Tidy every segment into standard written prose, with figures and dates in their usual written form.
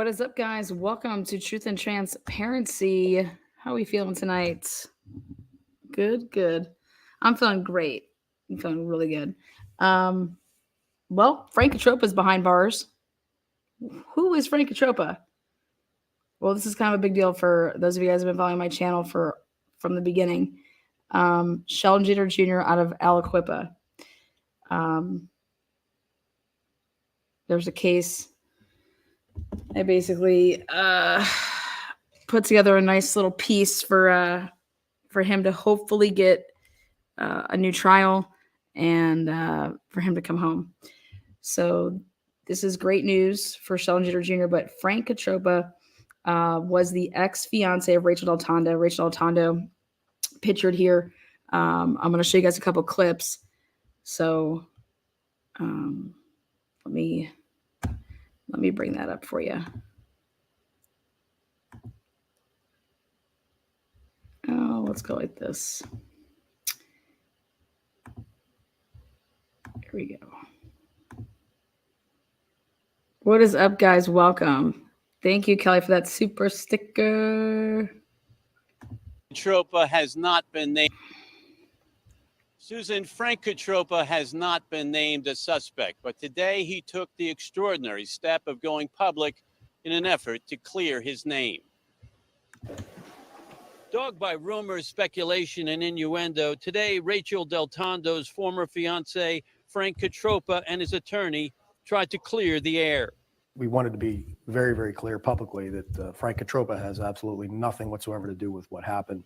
What is up, guys? Welcome to Truth and Transparency. How are we feeling tonight? Good, good. I'm feeling great. I'm feeling really good. Well, Frank Catroppa is behind bars. Who is Frank Catroppa? Well, this is kind of a big deal for those of you guys who have been following my channel from the beginning. Sheldon Jeter Jr. out of Aliquippa. There's a case. I basically put together a nice little piece for him to hopefully get a new trial and for him to come home. So this is great news for Sheldon Jeter Jr., but Frank Catroppa was the ex-fiance of Rachael DelTondo. Rachael DelTondo pictured here. I'm going to show you guys a couple clips. So let me bring that up for you. Oh, let's go like this. Here we go. What is up, guys? Welcome. Thank you, Kelly, for that super sticker. Catroppa has not been named. Susan, Frank Catroppa has not been named a suspect, but today he took the extraordinary step of going public in an effort to clear his name. Dogged by rumors, speculation, and innuendo, today Rachael DelTondo's former fiancé, Frank Catroppa, and his attorney tried to clear the air. We wanted to be very, very clear publicly that Frank Catroppa has absolutely nothing whatsoever to do with what happened.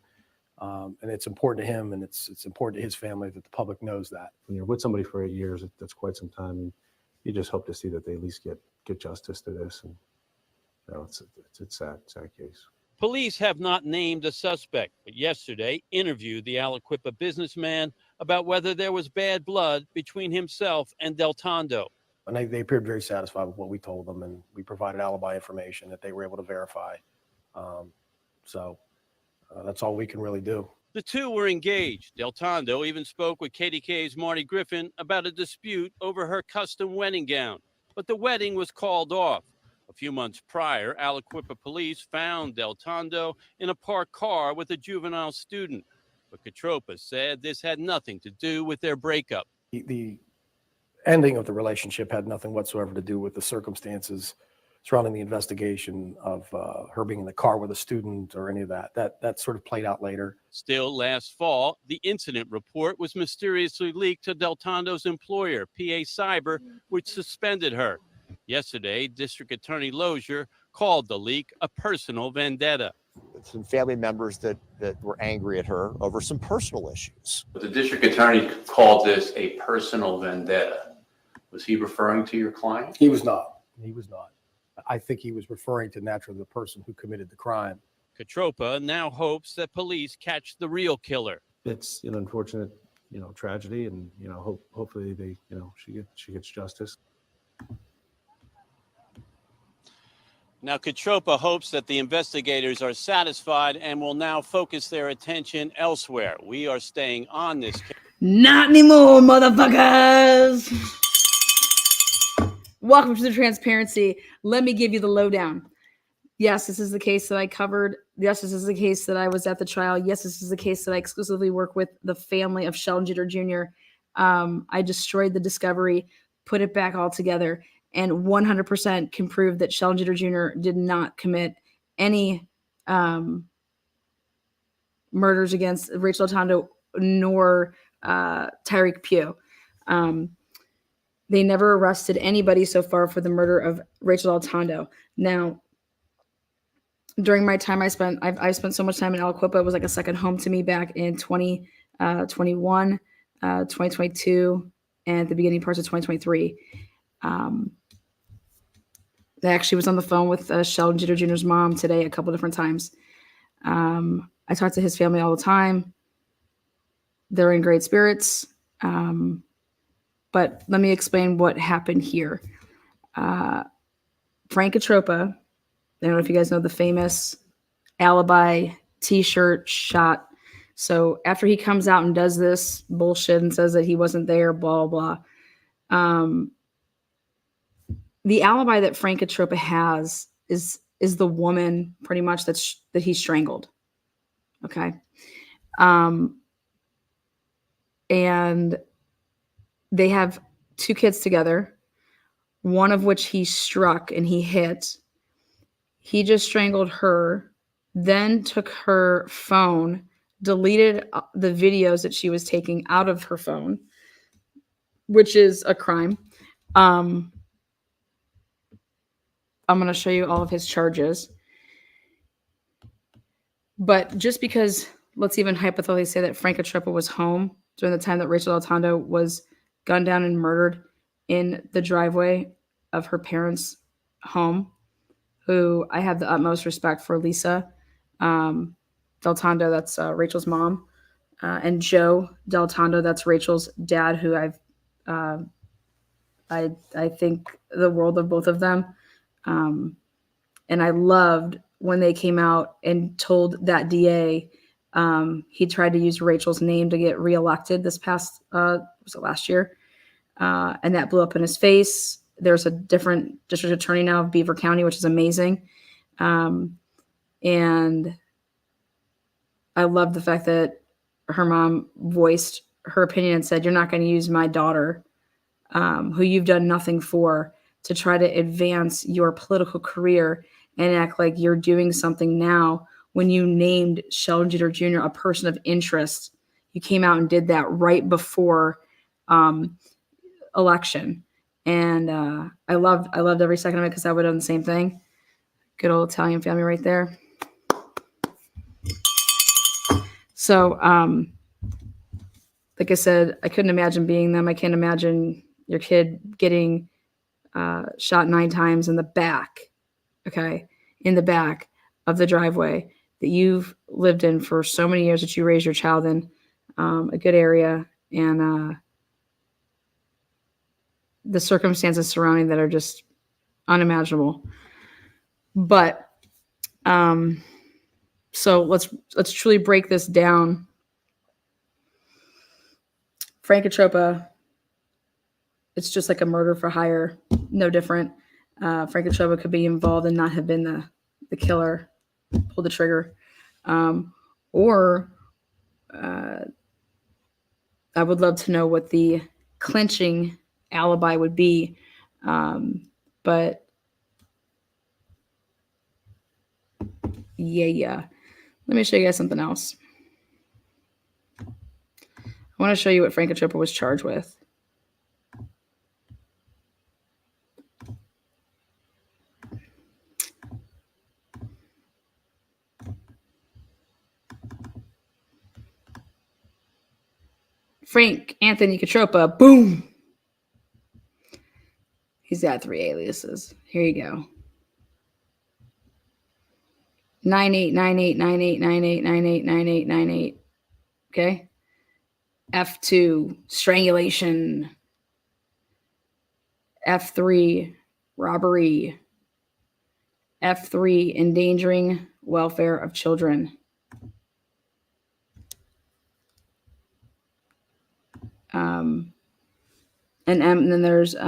And it's important to him, and it's important to his family that the public knows that. When you're with somebody for 8 years, that's quite some time, and you just hope to see that they at least get justice to this. And it's a sad case. Police have not named a suspect, but yesterday interviewed the Aliquippa businessman about whether there was bad blood between himself and DelTondo. And they appeared very satisfied with what we told them, and we provided alibi information that they were able to verify. That's all we can really do. The two were engaged. DelTondo even spoke with KDK's Marty Griffin about a dispute over her custom wedding gown, but the wedding was called off. A few months prior, Aliquippa police found DelTondo in a parked car with a juvenile student, but Catroppa said this had nothing to do with their breakup. The ending of the relationship had nothing whatsoever to do with the circumstances surrounding the investigation of her being in the car with a student or any of that. That sort of played out later. Still, last fall, the incident report was mysteriously leaked to DelTondo's employer, PA Cyber, which suspended her. Yesterday, District Attorney Lozier called the leak a personal vendetta. Some family members that were angry at her over some personal issues. But the district attorney called this a personal vendetta. Was he referring to your client? He was not. He was not. I think he was referring to naturally the person who committed the crime. Catroppa now hopes that police catch the real killer. It's an unfortunate, tragedy, and hopefully she gets justice. Now, Catroppa hopes that the investigators are satisfied and will now focus their attention elsewhere. We are staying on this case. Not anymore, motherfuckers. Welcome to the transparency. Let me give you the lowdown. Yes, this is the case that I covered. Yes, this is the case that I was at the trial. Yes, this is the case that I exclusively work with the family of Sheldon Jeter Jr. I destroyed the discovery, put it back all together, and 100% can prove that Sheldon Jeter Jr. did not commit any murders against Rachael DelTondo nor Tyreek PA. They never arrested anybody so far for the murder of Rachael DelTondo. Now, during my time I spent so much time in Aliquippa. It was like a second home to me back in 2021, 2022, and the beginning parts of 2023. I actually was on the phone with Sheldon Jeter Jr.'s mom today a couple different times. I talk to his family all the time. They're in great spirits. But let me explain what happened here. Frank Catroppa, I don't know if you guys know the famous alibi t-shirt shot. So after he comes out and does this bullshit and says that he wasn't there, blah, blah, the alibi that Frank Catroppa has is the woman pretty much that he strangled. Okay. And they have 2 kids together, one of which he struck and he hit. He just strangled her, then took her phone, deleted the videos that she was taking out of her phone, which is a crime. I'm going to show you all of his charges. But just because, let's even hypothetically say that Frank Catroppa was home during the time that Rachael DelTondo was gunned down and murdered in the driveway of her parents' home, who I have the utmost respect for, Lisa DelTondo, that's Rachel's mom, and Joe DelTondo, that's Rachel's dad, who I think the world of both of them. And I loved when they came out and told that DA he tried to use Rachel's name to get reelected this past, was it last year? And that blew up in his face. There's a different district attorney now of Beaver County, which is amazing. And I love the fact that her mom voiced her opinion and said, "You're not going to use my daughter, who you've done nothing for, to try to advance your political career and act like you're doing something now when you named Sheldon Jeter Jr. a person of interest." You came out and did that right before election. And I loved every second of it, because I would have done the same thing. Good old Italian family right there. So, like I said, I couldn't imagine being them. I can't imagine your kid getting shot 9 times in the back, okay, in the back of the driveway that you've lived in for so many years, that you raised your child in, a good area, and the circumstances surrounding that are just unimaginable. But so let's truly break this down. Frank Catroppa, it's just like a murder for hire, no different. Frank Catroppa could be involved and not have been the killer, pull the trigger, or I would love to know what the clinching alibi would be, but yeah. Let me show you guys something else. I want to show you what Frank Catroppa was charged with. Frank Anthony Catroppa, boom. He's got 3 aliases. Here you go. 98989898989898. Okay. F2, strangulation. F3, robbery. F3, endangering welfare of children. And then there's 2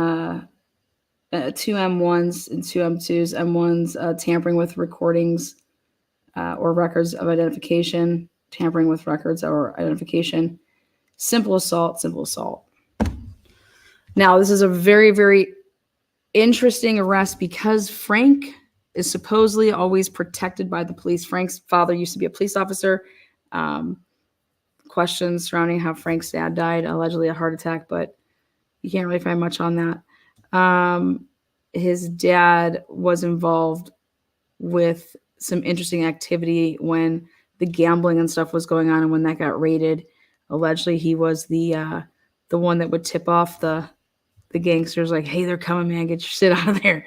M1s and 2 M2s. M1s, tampering with recordings or records of identification, tampering with records or identification. Simple assault. Now, this is a very, very interesting arrest, because Frank is supposedly always protected by the police. Frank's father used to be a police officer. Questions surrounding how Frank's dad died, allegedly a heart attack, but you can't really find much on that. His dad was involved with some interesting activity when the gambling and stuff was going on, and when that got raided, allegedly he was the one that would tip off the gangsters, like, "Hey, they're coming, man, get your shit out of there."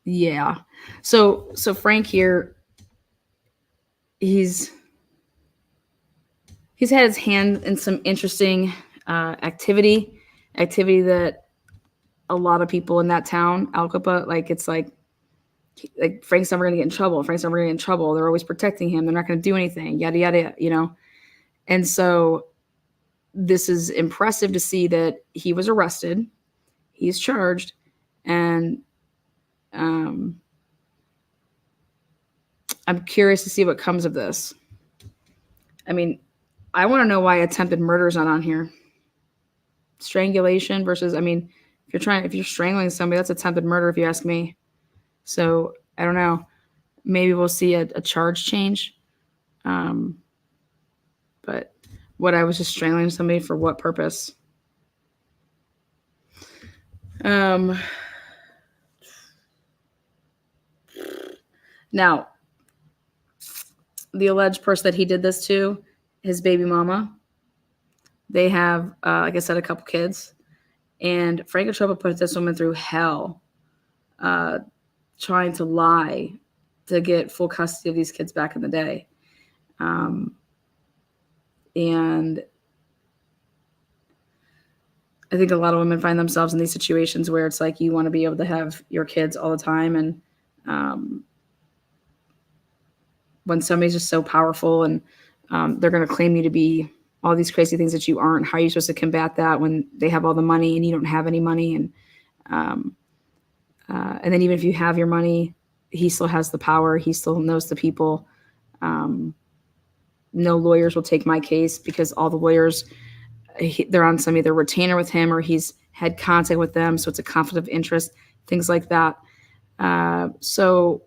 Yeah. So Frank here, he's had his hand in some interesting activity that a lot of people in that town, Aliquippa, like, it's like Frank's never going to get in trouble. They're always protecting him. They're not going to do anything, yada, yada, you know? And so this is impressive to see that he was arrested. He's charged, and I'm curious to see what comes of this. I mean, I want to know why attempted murder is not on here. Strangulation versus, I mean, if you're strangling somebody, that's attempted murder if you ask me. So I don't know. Maybe we'll see a charge change. But what, I was just strangling somebody for what purpose? Now, the alleged person that he did this to, his baby mama, they have, like I said, a couple kids. And Frank Katropa put this woman through hell, trying to lie to get full custody of these kids back in the day. And I think a lot of women find themselves in these situations where it's like you want to be able to have your kids all the time. And when somebody's just so powerful and they're going to claim you to be all these crazy things that you aren't, how are you supposed to combat that when they have all the money and you don't have any money? And then even if you have your money, he still has the power. He still knows the people. No lawyers will take my case because all the lawyers, they're on some either retainer with him or he's had contact with them. So it's a conflict of interest, things like that. So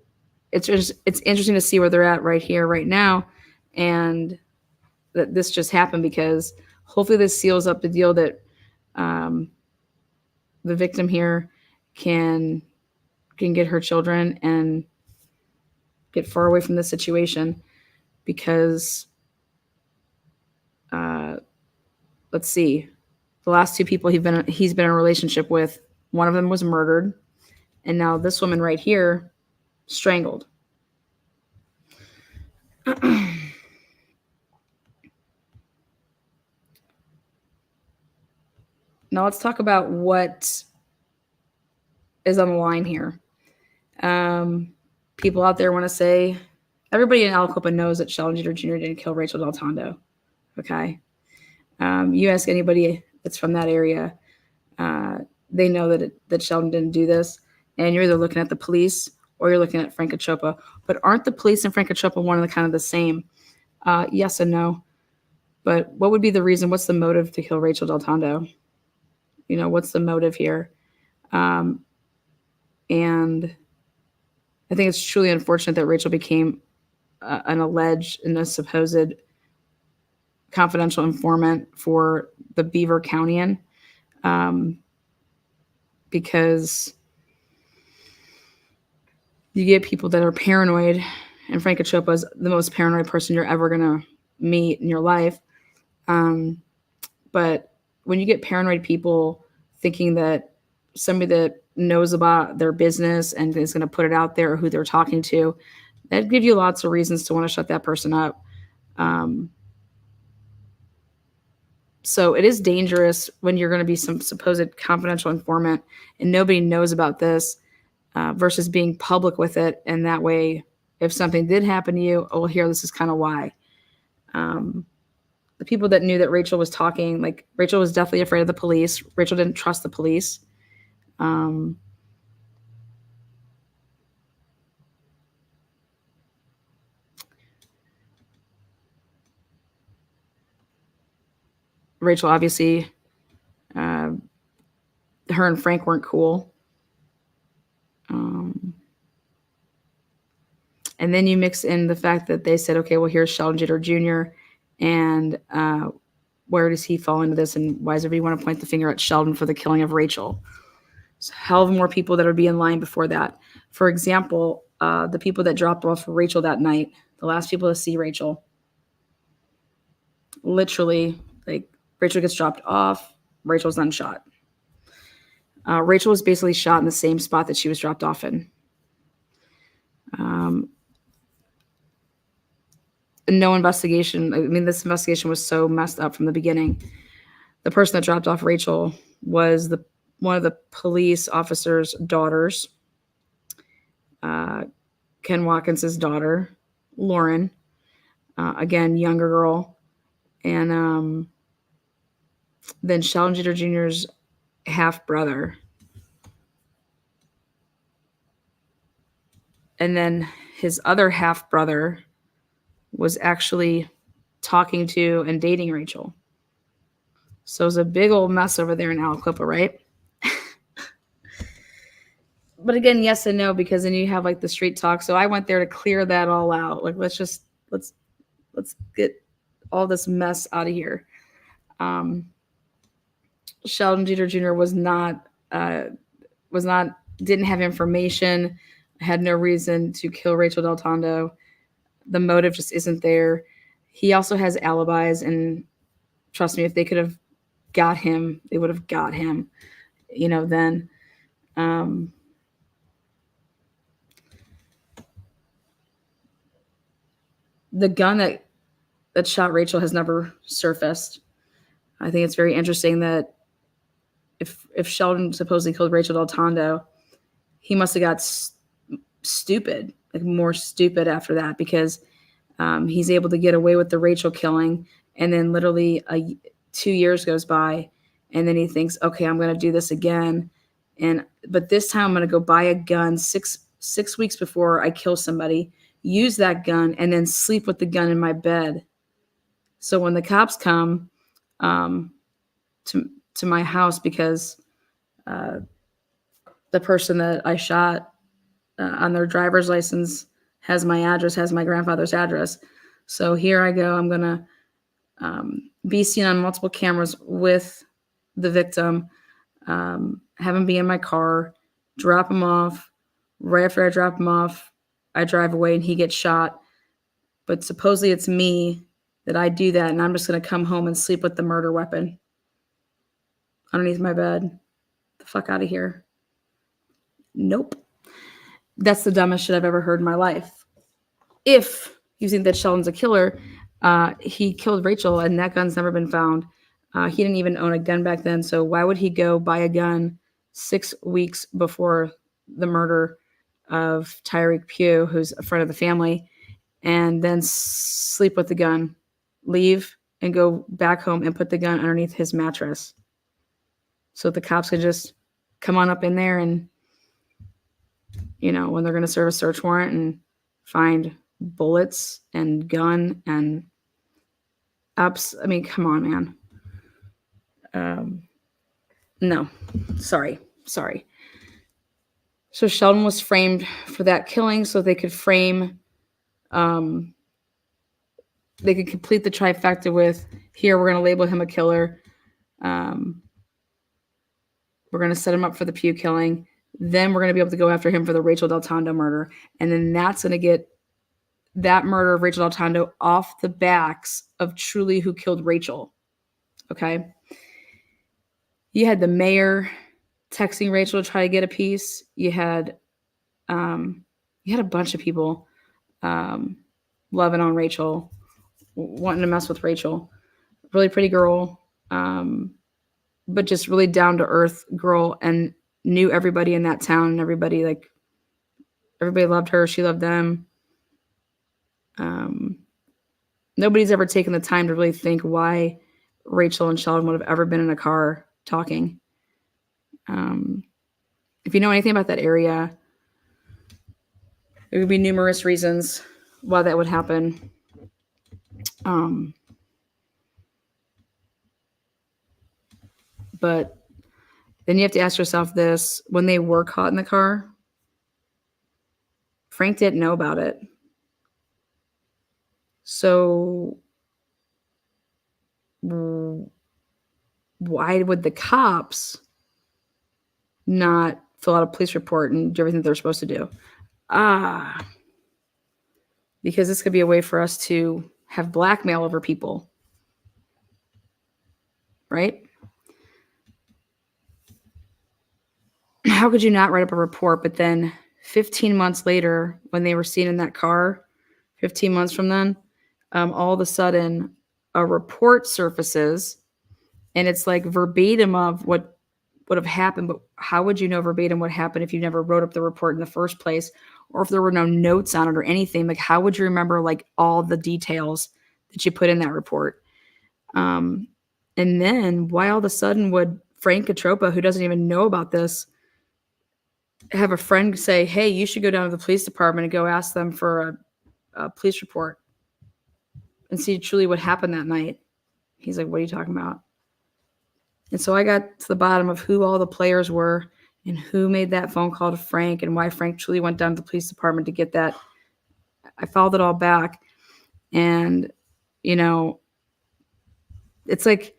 it's interesting to see where they're at right here, right now. And that this just happened because hopefully this seals up the deal that the victim here can get her children and get far away from this situation. Because let's see, the last two people he's been in a relationship with, one of them was murdered, and now this woman right here, strangled. Now let's talk about what is on the line here. People out there want to say, everybody in Aliquippa knows that Sheldon Jeter Jr. didn't kill Rachael DelTondo. Okay. You ask anybody that's from that area, they know that Sheldon didn't do this. And you're either looking at the police or you're looking at Frank Katropa. But aren't the police and Frank Katropa one of the kind of the same? Yes and no. But what would be the reason? What's the motive to kill Rachael DelTondo? You know, what's the motive here? And I think it's truly unfortunate that Rachael became an alleged and a supposed confidential informant for the Beaver Countyan, because you get people that are paranoid, and Frank Katropa is the most paranoid person you're ever going to meet in your life. But when you get paranoid people thinking that somebody that knows about their business and is going to put it out there or who they're talking to, that gives you lots of reasons to want to shut that person up. So it is dangerous when you're going to be some supposed confidential informant and nobody knows about this, versus being public with it. And that way, if something did happen to you, oh, well, here, this is kind of why. The people that knew that Rachael was talking, like Rachael was definitely afraid of the police. Rachael didn't trust the police. Rachael, obviously, her and Frank weren't cool. And then you mix in the fact that they said, okay, well, here's Sheldon Jeter Jr. And where does he fall into this? And why does everybody want to point the finger at Sheldon for the killing of Rachael? There's a hell of more people that would be in line before that. For example, the people that dropped off for Rachael that night, the last people to see Rachael, literally, like, Rachael gets dropped off, Rachael's then shot. Rachael was basically shot in the same spot that she was dropped off in. No investigation. I mean, this investigation was so messed up from the beginning. The person that dropped off Rachael was one of the police officer's daughters, Ken Watkins's daughter, Lauren, again, younger girl. And then Sheldon Jeter Jr.'s half brother, And then his other half brother was actually talking to and dating Rachel. So it was a big old mess over there in Aliquippa, right? But again, yes and no, because then you have like the street talk. So I went there to clear that all out. Like, let's get all this mess out of here. Sheldon Jeter Jr. didn't have information, had no reason to kill Rachael DelTondo. The motive just isn't there. He also has alibis, and trust me, if they could have got him, they would have got him, then. The gun that shot Rachel has never surfaced. I think it's very interesting that if Sheldon supposedly killed Rachael DelTondo, he must have got stupid, like more stupid after that, because he's able to get away with the Rachel killing, and then literally 2 years goes by, and then he thinks, okay, I'm going to do this again, but this time I'm going to go buy a gun six weeks before I kill somebody, use that gun, and then sleep with the gun in my bed. So when the cops come to my house, because the person that I shot on their driver's license has my address, has my grandfather's address. So here I go. I'm going to be seen on multiple cameras with the victim, have him be in my car, drop him off. Right after I drop him off, I drive away and he gets shot. But supposedly it's me that I do that, and I'm just going to come home and sleep with the murder weapon underneath my bed. The fuck out of here. Nope. That's the dumbest shit I've ever heard in my life. If you think that Sheldon's a killer, he killed Rachel and that gun's never been found. He didn't even own a gun back then, so why would he go buy a gun 6 weeks before the murder of Tyreek Pugh, who's a friend of the family, and then sleep with the gun, leave, and go back home and put the gun underneath his mattress so the cops could just come on up in there and, when they're going to serve a search warrant and find bullets and gun and ups. I mean, come on, man. No, sorry. So Sheldon was framed for that killing so they could frame, they could complete the trifecta with, here, we're going to label him a killer. We're going to set him up for the Pugh killing. Then we're going to be able to go after him for the Rachael DelTondo murder. And then that's going to get that murder of Rachael DelTondo off the backs of truly who killed Rachel. Okay. You had the mayor texting Rachel to try to get a piece. You had a bunch of people loving on Rachel, wanting to mess with Rachel. Really pretty girl, but just really down to earth girl, and knew everybody in that town, and everybody loved her. She loved them. Nobody's ever taken the time to really think why Rachel and Sheldon would have ever been in a car talking. If you know anything about that area, there would be numerous reasons why that would happen. But then you have to ask yourself this: when they were caught in the car, Frank didn't know about it. So why would the cops not fill out a police report and do everything they're supposed to do? Because this could be a way for us to have blackmail over people, right? How could you not write up a report, but then 15 months later, when they were seen in that car, 15 months from then, all of a sudden a report surfaces and it's like verbatim of what would have happened. But how would you know verbatim what happened if you never wrote up the report in the first place, or if there were no notes on it or anything? Like, how would you remember like all the details that you put in that report? And then why all of a sudden would Frank Catroppa, who doesn't even know about this, have a friend say, hey, you should go down to the police department and go ask them for a police report and see truly what happened that night. He's like, what are you talking about? And so I got to the bottom of who all the players were and who made that phone call to Frank and why Frank truly went down to the police department to get that. I followed it all back. And, you know, it's like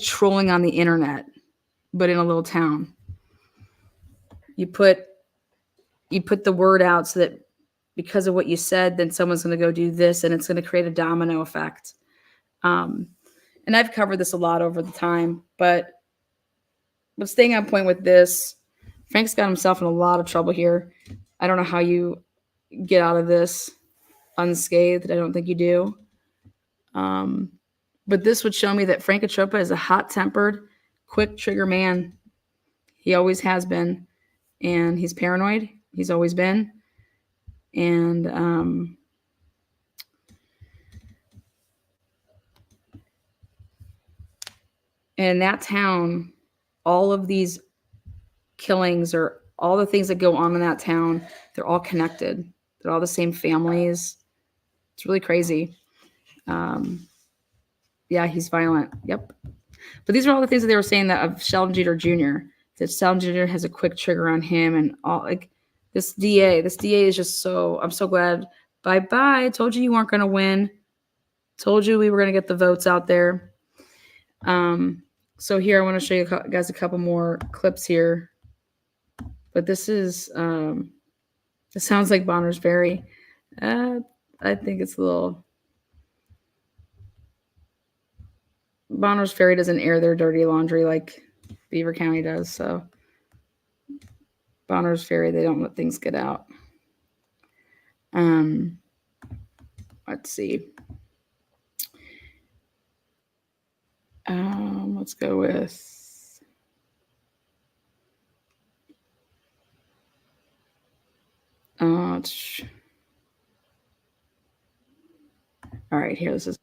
trolling on the internet, but in a little town. You put the word out so that because of what you said, then someone's going to go do this, and it's going to create a domino effect. And I've covered this a lot over the time, but staying on point with this, Frank's got himself in a lot of trouble here. I don't know how you get out of this unscathed. I don't think you do. But this would show me that Frank Catroppa is a hot-tempered, quick trigger man. He always has been, and he's paranoid. He's always been. And in that town, all of these killings or all the things that go on in that town, they're all connected. They're all the same families. It's really crazy. Yeah, he's violent. Yep. But these are all the things that they were saying that of Sheldon Jeter Jr. That Sheldon Jeter has a quick trigger on him, and all like this DA. This DA is just so. I'm so glad. Bye. Told you weren't going to win. Told you we were going to get the votes out there. So here I want to show you guys a couple more clips here. But this is. It sounds like Bonner's Ferry. I think it's a little. Bonner's Ferry doesn't air their dirty laundry like Beaver County does. So Bonner's Ferry, they don't let things get out. Let's see. Let's go with. All right, here, this is.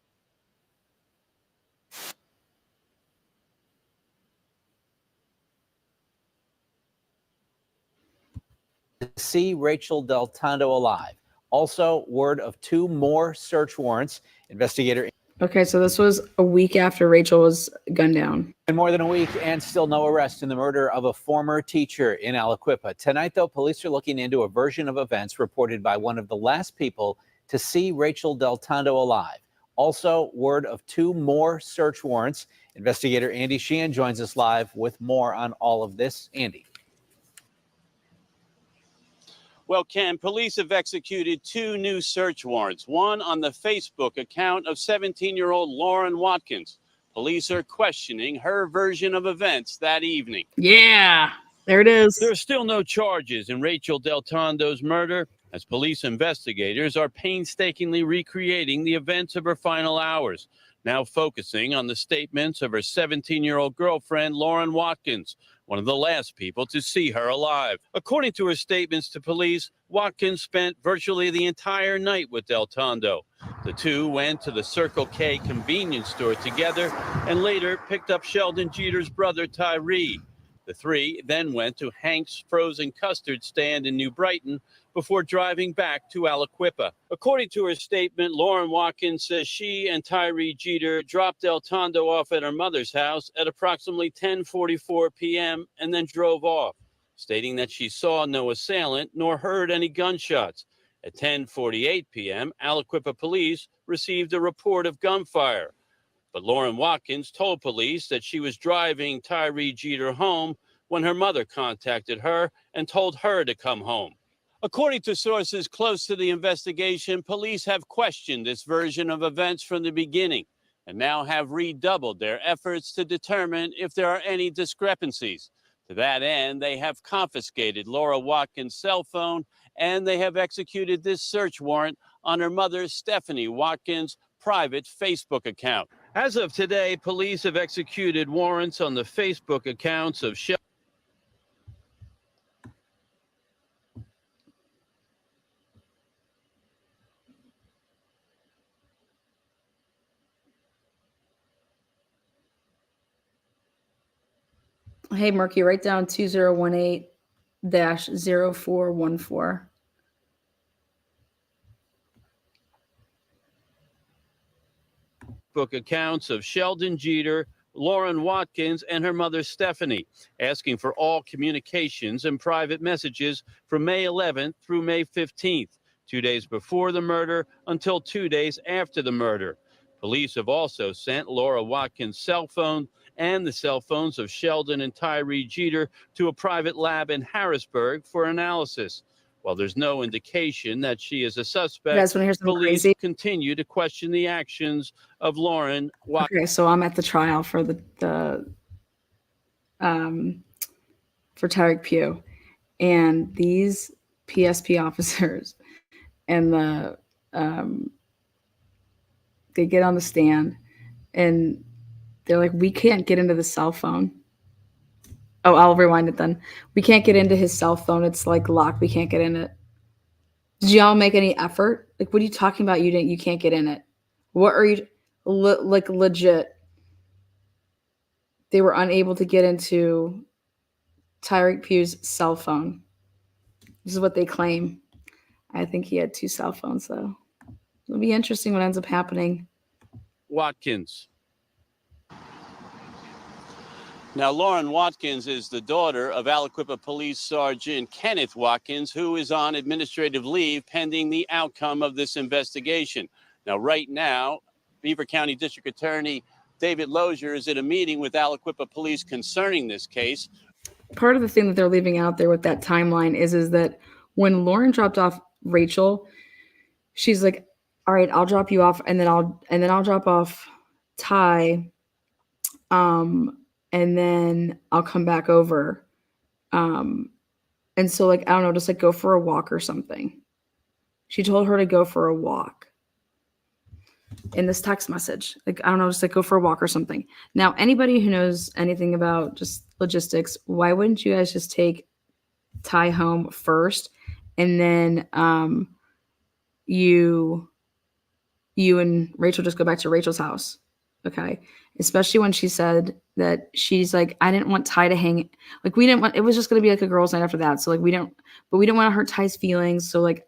See Rachael DelTondo alive. Also, word of 2 more search warrants. Investigator. Okay, so this was a week after Rachael was gunned down. In more than a week, and still no arrest in the murder of a former teacher in Aliquippa. Tonight, though, police are looking into a version of events reported by one of the last people to see Rachael DelTondo alive. Also, word of 2 more search warrants. Investigator Andy Sheehan joins us live with more on all of this. Andy. Well, Ken, police have executed 2 new search warrants, one on the Facebook account of 17-year-old Lauren Watkins. Police are questioning her version of events that evening. Yeah, there it is. There are still no charges in Rachael DelTondo's murder, as police investigators are painstakingly recreating the events of her final hours, now focusing on the statements of her 17-year-old girlfriend, Lauren Watkins, one of the last people to see her alive. According to her statements to police, Watkins spent virtually the entire night with DelTondo. The two went to the Circle K convenience store together and later picked up Sheldon Jeter's brother, Tyree. The 3 then went to Hank's frozen custard stand in New Brighton before driving back to Aliquippa. According to her statement, Lauren Watkins says she and Tyree Jeter dropped DelTondo off at her mother's house at approximately 10:44 p.m. and then drove off, stating that she saw no assailant nor heard any gunshots. At 10:48 p.m., Aliquippa police received a report of gunfire. But Lauren Watkins told police that she was driving Tyree Jeter home when her mother contacted her and told her to come home. According to sources close to the investigation, police have questioned this version of events from the beginning and now have redoubled their efforts to determine if there are any discrepancies. To that end, they have confiscated Laura Watkins' cell phone and they have executed this search warrant on her mother, Stephanie Watkins' private Facebook account. As of today, police have executed warrants on the Facebook accounts of Hey, Murky, write down 2018 0414. Book accounts of Sheldon Jeter, Lauren Watkins, and her mother Stephanie, asking for all communications and private messages from May 11th through May 15th, 2 days before the murder until 2 days after the murder. Police have also sent Laura Watkins' cell phone and the cell phones of Sheldon and Tyree Jeter to a private lab in Harrisburg for analysis. While there's no indication that she is a You suspect, guys want to hear something police crazy? continue to question the actions of Lauren Watkins. Okay, so I'm at the trial for the for Tyreek Pugh, and these PSP officers and the they get on the stand and they're like, we can't get into the cell phone. Oh, I'll rewind it then. We can't get into his cell phone. It's like locked. We can't get in it. Did y'all make any effort? Like, what are you talking about? You can't get in it. What are you like legit? They were unable to get into Tyreek Pugh's cell phone. This is what they claim. I think he had 2 cell phones though. It'll be interesting what ends up happening. Watkins. Now, Lauren Watkins is the daughter of Aliquippa Police Sergeant Kenneth Watkins, who is on administrative leave pending the outcome of this investigation. Now, right now, Beaver County District Attorney David Lozier is at a meeting with Aliquippa Police concerning this case. Part of the thing that they're leaving out there with that timeline is that when Lauren dropped off Rachael, she's like, all right, I'll drop you off and then I'll drop off Ty. And then I'll come back over. And so like, I don't know, just like go for a walk or something. She told her to go for a walk in this text message. Like, I don't know, just like go for a walk or something. Now, anybody who knows anything about just logistics, why wouldn't you guys just take Ty home first? And then you and Rachael just go back to Rachel's house. Okay. Especially when she said that she's like, I didn't want Ty to hang. Like, we didn't want, it was just going to be like a girls' night after that. So like, we didn't want to hurt Ty's feelings. So like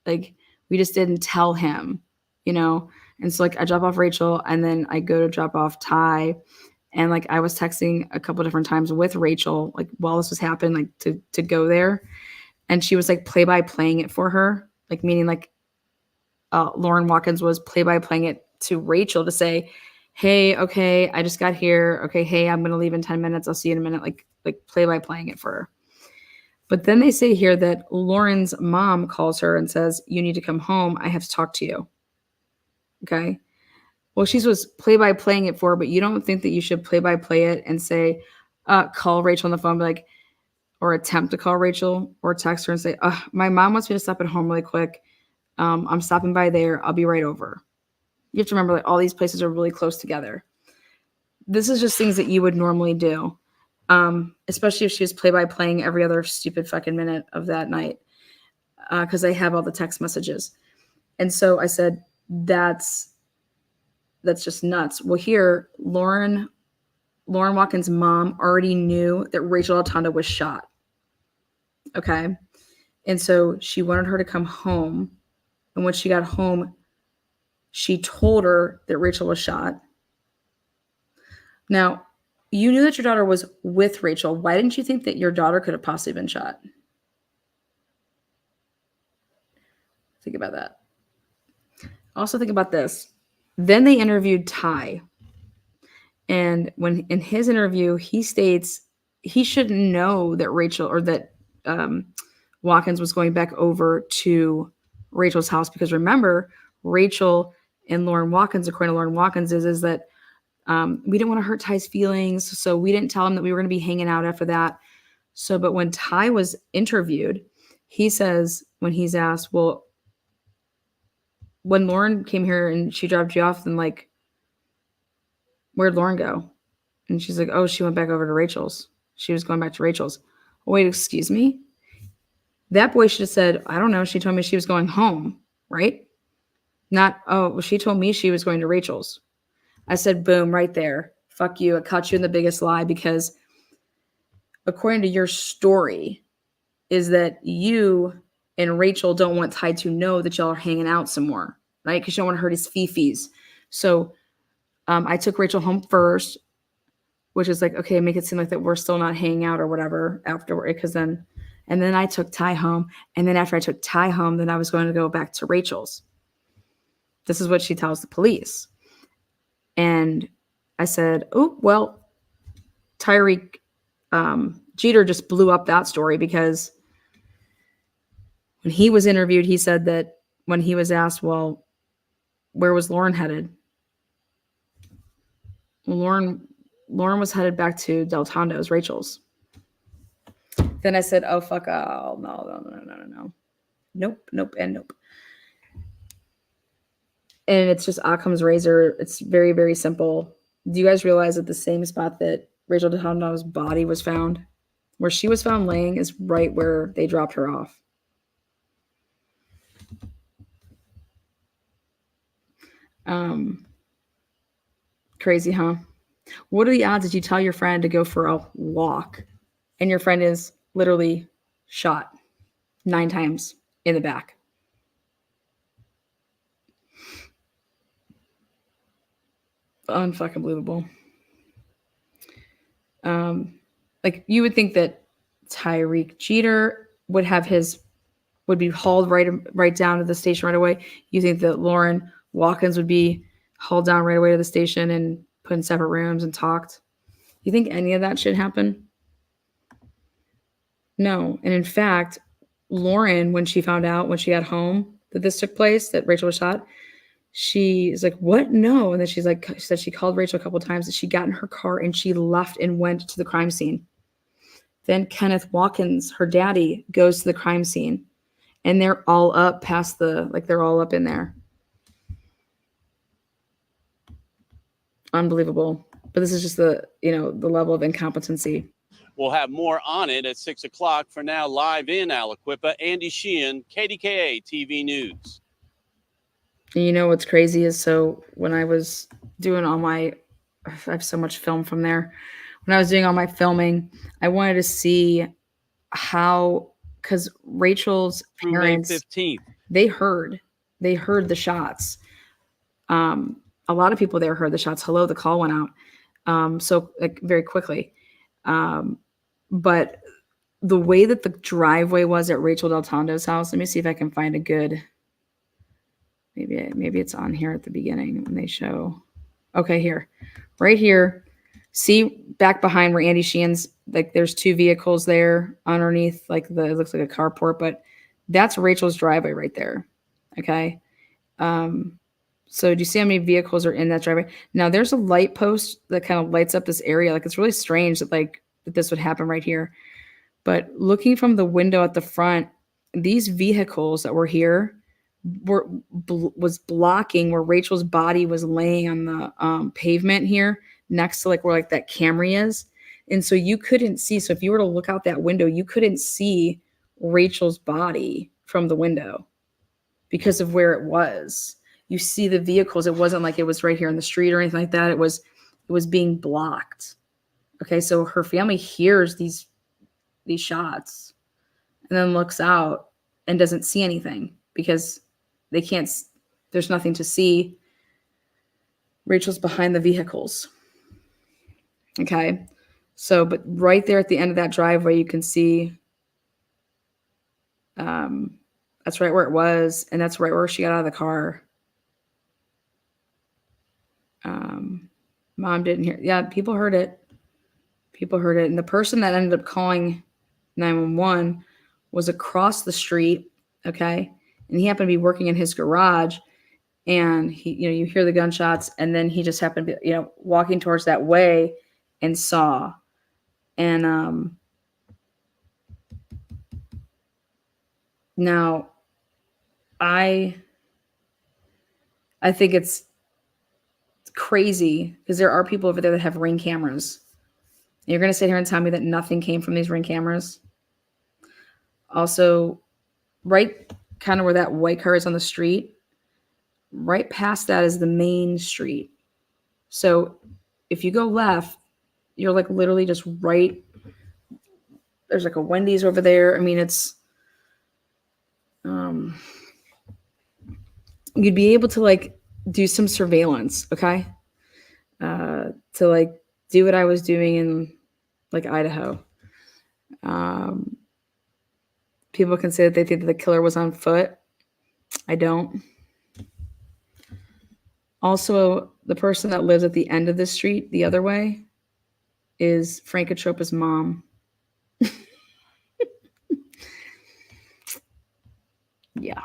we just didn't tell him, you know? And so like I drop off Rachael and then I go to drop off Ty. And like, I was texting a couple different times with Rachael, like while this was happening, like to go there. And she was like play-by-playing it for her. Like, meaning like Lauren Watkins was play-by-playing it to Rachael to say, hey, okay, I just got here. Okay, hey, I'm going to leave in 10 minutes. I'll see you in a minute. Like play-by-playing it for her. But then they say here that Lauren's mom calls her and says, you need to come home. I have to talk to you. Okay. Well, she was play-by-playing it for her, but you don't think that you should play-by-play it and say, call Rachael on the phone, be like, or attempt to call Rachael or text her and say, my mom wants me to stop at home really quick. I'm stopping by there. I'll be right over. You have to remember, like, all these places are really close together. This is just things that you would normally do, especially if she was play-by-playing every other stupid fucking minute of that night, because I have all the text messages. And so I said, that's just nuts. Well, here, Lauren Watkins' mom already knew that Rachael DelTondo was shot. Okay. And so she wanted her to come home. And when she got home, she told her that Rachael was shot. Now, you knew that your daughter was with Rachael. Why didn't you think that your daughter could have possibly been shot? Think about that. Also think about this. Then they interviewed Ty. And when in his interview, he states he shouldn't know that Rachael or that Watkins was going back over to Rachel's house, because remember, Rachael and Lauren Watkins, according to Lauren Watkins, is that we didn't want to hurt Ty's feelings, so we didn't tell him that we were going to be hanging out after that. So, but when Ty was interviewed, he says, when he's asked, well, when Lauren came here and she dropped you off, then like, where'd Lauren go? And she's like, oh, she went back over to Rachel's. She was going back to Rachel's. Wait, excuse me? That boy should have said, I don't know. She told me she was going home, right? Not, oh, well, she told me she was going to Rachel's. I said, boom, right there. Fuck you. I caught you in the biggest lie, because according to your story, is that you and Rachel don't want Ty to know that y'all are hanging out some more, right? Because you don't want to hurt his fifis. So I took Rachel home first, which is like, okay, make it seem like that we're still not hanging out or whatever afterward. And then I took Ty home. And then after I took Ty home, then I was going to go back to Rachel's. This is what she tells the police. And I said, oh, well, Tyreek Jeter just blew up that story, because when he was interviewed, he said that when he was asked, well, where was Lauren headed? Well, Lauren was headed back to DelTondo's, Rachel's. Then I said, oh, fuck. Oh, no. Nope, and nope. And it's just Occam's razor. It's very, very simple. Do you guys realize that the same spot that Rachael DelTondo's body was found, where she was found laying, is right where they dropped her off? Crazy, huh? What are the odds that you tell your friend to go for a walk and your friend is literally shot 9 times in the back? Unfucking believable. Like, you would think that Tyreek Jeter would be hauled right down to the station right away. You think that Lauren Watkins would be hauled down right away to the station and put in separate rooms and talked? You think any of that should happen? No. And in fact, Lauren, when she found out, when she got home, that this took place, that Rachel was shot, she is like, what? No. And then she said she called Rachel a couple of times, that she got in her car and she left and went to the crime scene. Then Kenneth Watkins, her daddy, goes to the crime scene, and they're all up past they're all up in there. Unbelievable. But this is just the level of incompetency. We'll have more on it at 6 o'clock. For now, live in Aliquippa, Andy Sheehan, KDKA TV News. And you know what's crazy is, so when I was doing I have so much film from there. When I was doing all my filming, I wanted to see how, because Rachel's parents, May 15th. they heard the shots. A lot of people there heard the shots. Hello, the call went out. So like very quickly. But the way that the driveway was at Rachael DelTondo's house, let me see if I can find a good, maybe it's on here at the beginning when they show. Okay, here, right here. See back behind where Andy Sheehan's, like, there's 2 vehicles there underneath, like it looks like a carport, but that's Rachel's driveway right there. Okay. So do you see how many vehicles are in that driveway? Now there's a light post that kind of lights up this area. Like, it's really strange that that this would happen right here. But looking from the window at the front, these vehicles that were here was blocking where Rachel's body was laying on the pavement here next to where that Camry is. And so you couldn't see. So if you were to look out that window, you couldn't see Rachel's body from the window because of where it was. You see the vehicles. It wasn't like it was right here in the street or anything like that. It was being blocked. Okay. So her family hears these shots and then looks out and doesn't see anything because there's nothing to see. Rachel's behind the vehicles. Okay. So, but right there at the end of that driveway, you can see, that's right where it was. And that's right where she got out of the car. Mom didn't hear. Yeah. People heard it. And the person that ended up calling 911 was across the street. Okay. And he happened to be working in his garage, and you hear the gunshots, and then he just happened to be, walking towards that way and saw. And now I think it's crazy because there are people over there that have Ring cameras. You're going to sit here and tell me that nothing came from these Ring cameras? Also, right kind of where that white car is on the street, right past that is the main street. So if you go left, you're literally just right There's like a Wendy's over there. I mean, it's you'd be able to like do some surveillance, okay? To like do what I was doing in like Idaho. People can say that they think that the killer was on foot. I don't. Also, the person that lives at the end of the street, the other way, is Frank Catroppa's mom. Yeah.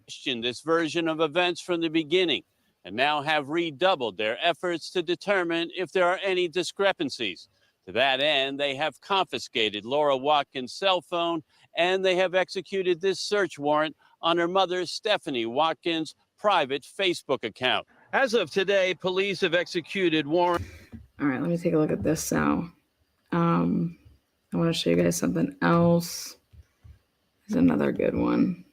Questioned this version of events from the beginning and now have redoubled their efforts to determine if there are any discrepancies. To that end, they have confiscated Laura Watkins' cell phone and they have executed this search warrant on her mother, Stephanie Watkins' private Facebook account. As of today, police have executed warrants. All right, let me take a look at this now. I want to show you guys something else. There's another good one.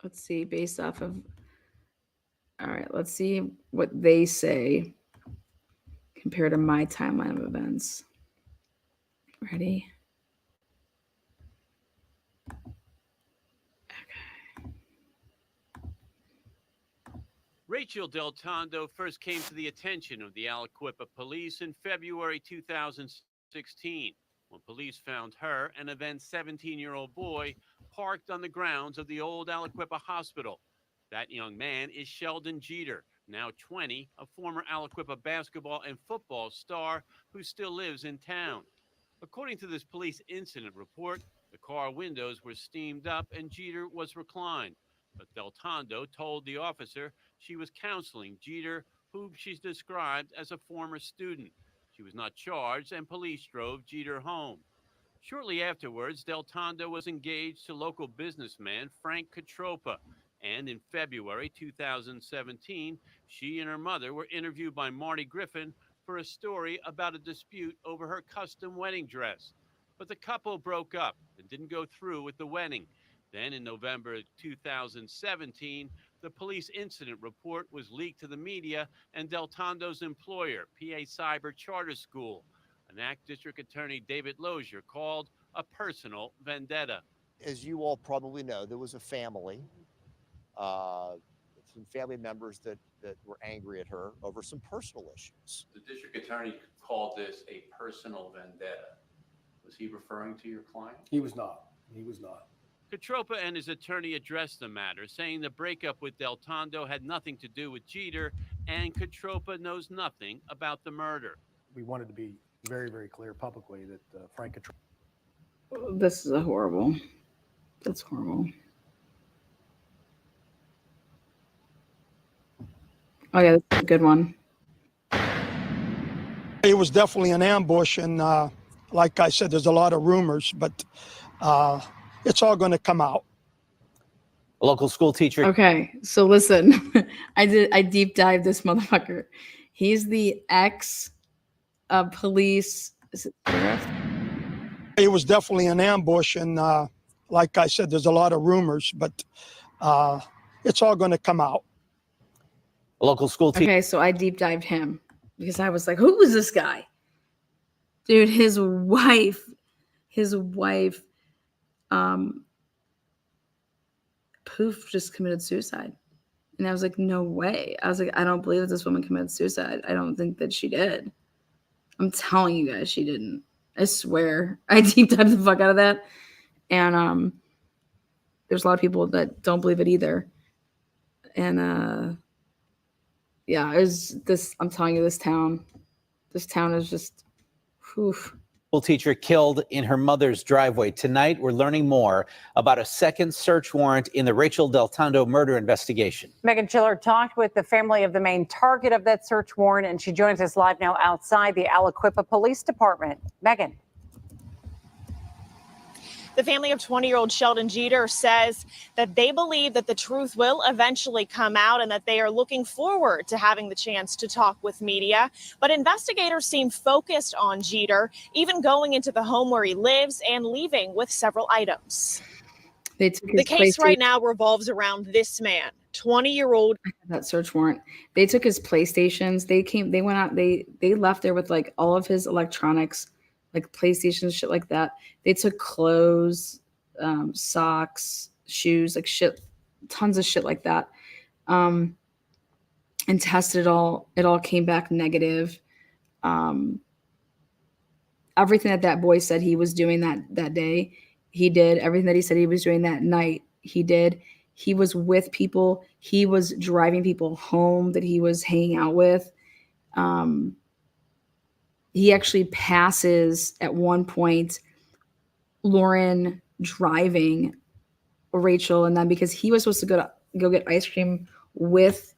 Let's see, based off of, all right, let's see what they say compared to my timeline of events. Ready? Rachael DelTondo first came to the attention of the Aliquippa police in February 2016 when police found her and a then 17-year-old boy parked on the grounds of the old Aliquippa hospital. That young man is Sheldon Jeter, now 20, a former Aliquippa basketball and football star who still lives in town. According to this police incident report, the car windows were steamed up and Jeter was reclined. But DelTondo told the officer she was counseling Jeter, whom she's described as a former student. She was not charged, and police drove Jeter home. Shortly afterwards, DelTondo was engaged to local businessman Frank Katropa, and in February 2017, she and her mother were interviewed by Marty Griffin for a story about a dispute over her custom wedding dress. But the couple broke up and didn't go through with the wedding. Then in November 2017, the police incident report was leaked to the media and DelTondo's employer, PA Cyber Charter School, an act District Attorney David Lozier called a personal vendetta. As you all probably know, there was a family, some family members that were angry at her over some personal issues. The district attorney called this a personal vendetta. Was he referring to your client? He was not. He was not. Katropa and his attorney addressed the matter, saying the breakup with DelTondo had nothing to do with Jeter, and Katropa knows nothing about the murder. We wanted to be very, very clear publicly that Frank Katropa. This is a horrible. That's horrible. Oh yeah, that's a good one. It was definitely an ambush, and like I said, there's a lot of rumors, but it's all going to come out. A local school teacher. Okay, so listen, I deep dived this motherfucker. He's the ex police. Is it sheriff? It was definitely an ambush, and like I said, there's a lot of rumors, but it's all going to come out. A local school teacher. Okay, so I deep dived him because I was like, who is this guy? Dude, his wife, poof, just committed suicide. And I was like, no way. I was like, I don't believe that this woman committed suicide. I don't think that she did. I'm telling you guys, she didn't. I swear. I deep dived the fuck out of that. And there's a lot of people that don't believe it either. And yeah, it was this. I'm telling you, this town is just, whew. School teacher killed in her mother's driveway. Tonight, we're learning more about a second search warrant in the Rachael DelTondo murder investigation. Megan Schiller talked with the family of the main target of that search warrant, and she joins us live now outside the Aliquippa Police Department. Megan. The family of 20-year-old Sheldon Jeter says that they believe that the truth will eventually come out and that they are looking forward to having the chance to talk with media. But investigators seem focused on Jeter, even going into the home where he lives and leaving with several items. They took The his case right PlayStation. now revolves around this man, 20-year-old. That search warrant. They took his PlayStations. They went out. They left there with like all of his electronics, like PlayStation, shit like that. They took clothes, socks, shoes, like shit, tons of shit like that, and tested it all. It all came back negative. Everything that boy said he was doing that day, he did. Everything that he said he was doing that night, he did. He was with people. He was driving people home that he was hanging out with. He actually passes at one point Lauren driving Rachel, and then because he was supposed to go get ice cream with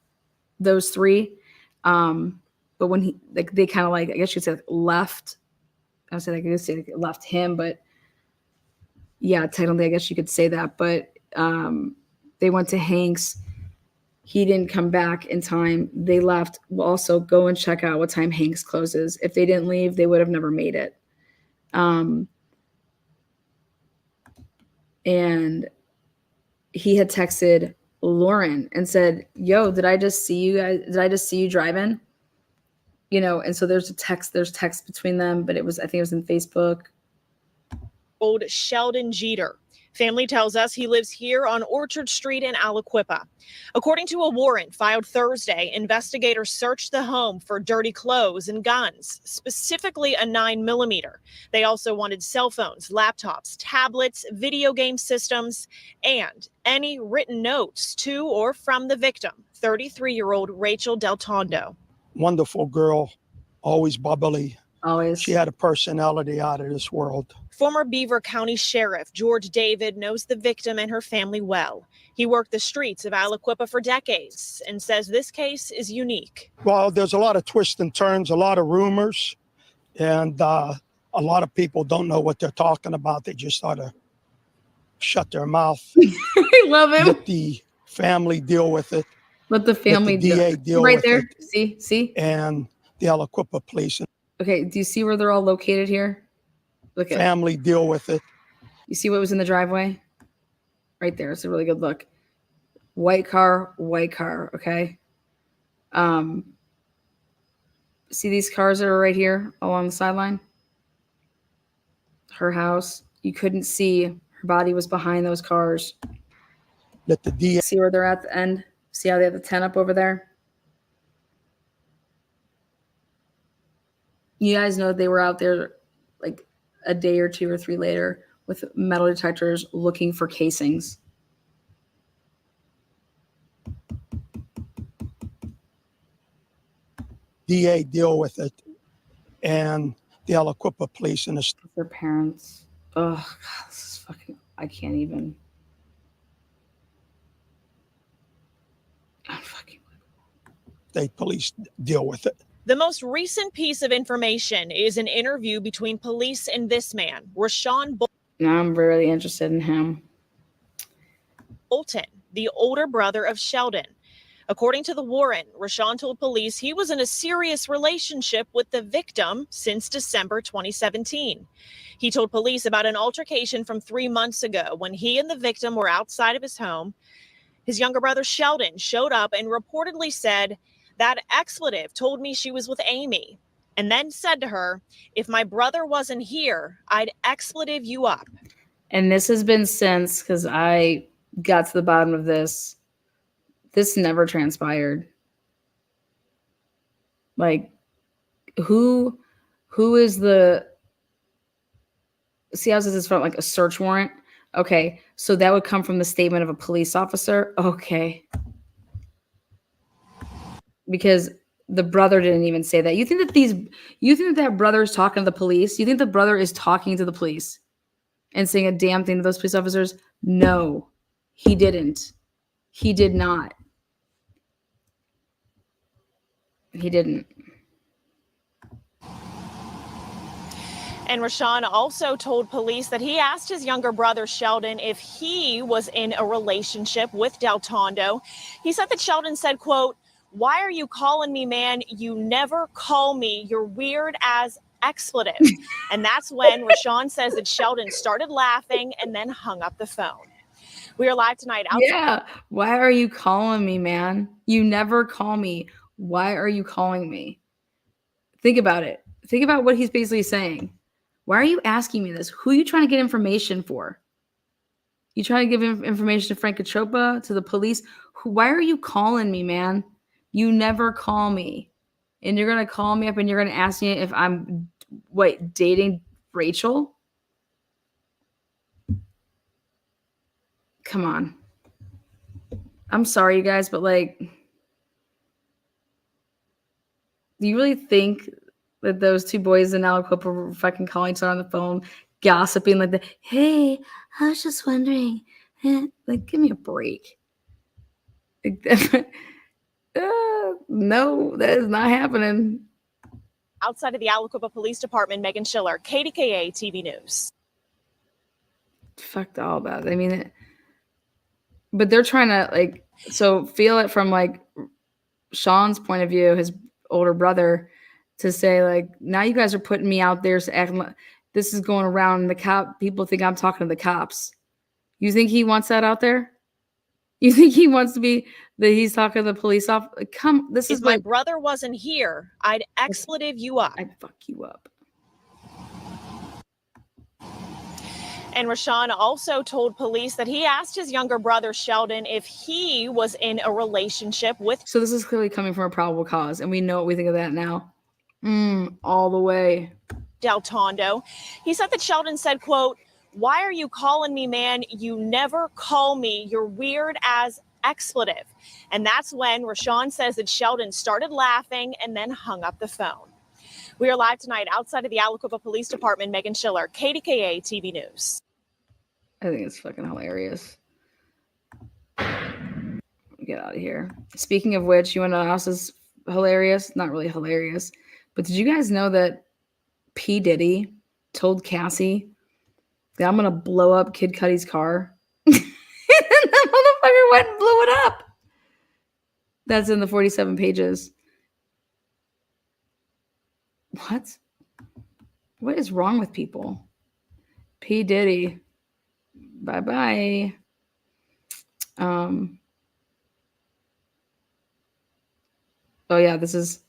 those three, but when he they kind of I guess you'd say left. I would say I guess say left him, but yeah, technically I guess you could say that. But they went to Hank's. He didn't come back in time. They left. We'll also go and check out what time Hank's closes. If they didn't leave, they would have never made it. And he had texted Lauren and said, "Yo, did I just see you guys? Did I just see you driving?" And so there's text between them, but I think it was in Facebook. Old Sheldon Jeter. Family tells us he lives here on Orchard Street in Aliquippa. According to a warrant filed Thursday, investigators searched the home for dirty clothes and guns, specifically a 9mm. They also wanted cell phones, laptops, tablets, video game systems, and any written notes to or from the victim, 33-year-old Rachael DelTondo. Wonderful girl, always bubbly. Always. She had a personality out of this world. Former Beaver County Sheriff George David knows the victim and her family well. He worked the streets of Aliquippa for decades and says this case is unique. Well, there's a lot of twists and turns, a lot of rumors, and a lot of people don't know what they're talking about. They just ought to shut their mouth. I love it. Let the family deal with it. Let the family Let the DA deal right with there. it. See? And the Aliquippa police. Okay, do you see where they're all located here? Look at Family deal with it. You see what was in the driveway? Right there. It's a really good look. White car, okay? See these cars that are right here along the sideline? Her house. You couldn't see. Her body was behind those cars. Let the DA. See where they're at the end? See how they have the tent up over there? You guys know they were out there like a day or two or three later with metal detectors looking for casings. DA deal with it. And the Aliquippa police and their parents. Oh, God, this is fucking, I can't even. state police deal with it. The most recent piece of information is an interview between police and this man, Rashawn Now I'm really interested in him. Bolton, the older brother of Sheldon. According to the warrant, Rashawn told police he was in a serious relationship with the victim since December 2017. He told police about an altercation from 3 months ago when he and the victim were outside of his home. His younger brother Sheldon showed up and reportedly said, "That expletive told me she was with Amy," and then said to her, "If my brother wasn't here, I'd expletive you up." And this has been since, because I got to the bottom of this. This never transpired. Like, who is the, see how this is from like a search warrant? Okay, so that would come from the statement of a police officer. Okay. Because the brother didn't even say that. You think that brother is talking to the police? You think the brother is talking to the police and saying a damn thing to those police officers? No, he didn't. He did not. He didn't. And Rashawn also told police that he asked his younger brother Sheldon if he was in a relationship with DelTondo. He said that Sheldon said, quote, "Why are you calling me, man? You never call me. You're weird as expletive." And that's when Rashawn says that Sheldon started laughing and then hung up the phone. We are live tonight outside. Yeah. Why are you calling me, man? You never call me. Why are you calling me? Think about it. Think about what he's basically saying. Why are you asking me this? Who are you trying to get information for? You trying to give information to Frank Catroppa, to the police? Why are you calling me, man? You never call me. And you're going to call me up and you're going to ask me if I'm, dating Rachel? Come on. I'm sorry, you guys, but like, do you really think that those two boys in Aliquippa were fucking calling each other on the phone, gossiping like that? Hey, I was just wondering. Like, give me a break. No, that is not happening. Outside of the Aliquippa Police Department, Megan Schiller, KDKA TV News. Fucked all that. I mean, but they're trying to so feel it from like Sean's point of view, his older brother, to say like, now you guys are putting me out there to act like this is going around. People think I'm talking to the cops. You think he wants that out there? You think he wants to be that he's talking to the police officer? This If is my brother wasn't here, I'd expletive you up. I'd fuck you up. And Rashawn also told police that he asked his younger brother Sheldon if he was in a relationship with. So this is clearly coming from a probable cause, and we know what we think of that now. All the way. DelTondo. He said that Sheldon said, quote, "Why are you calling me, man? You never call me. You're weird as expletive." And that's when Rashawn says that Sheldon started laughing and then hung up the phone. We are live tonight outside of the Aliquippa Police Department. Megan Schiller, KDKA TV News. I think it's fucking hilarious. Get out of here. Speaking of which, you want to know what else is hilarious? Not really hilarious, but did you guys know that P. Diddy told Cassie that I'm going to blow up Kid Cudi's car? And the motherfucker went and blew it up. That's in the 47 pages. What is wrong with people? P. Diddy. Bye-bye. Oh yeah, this is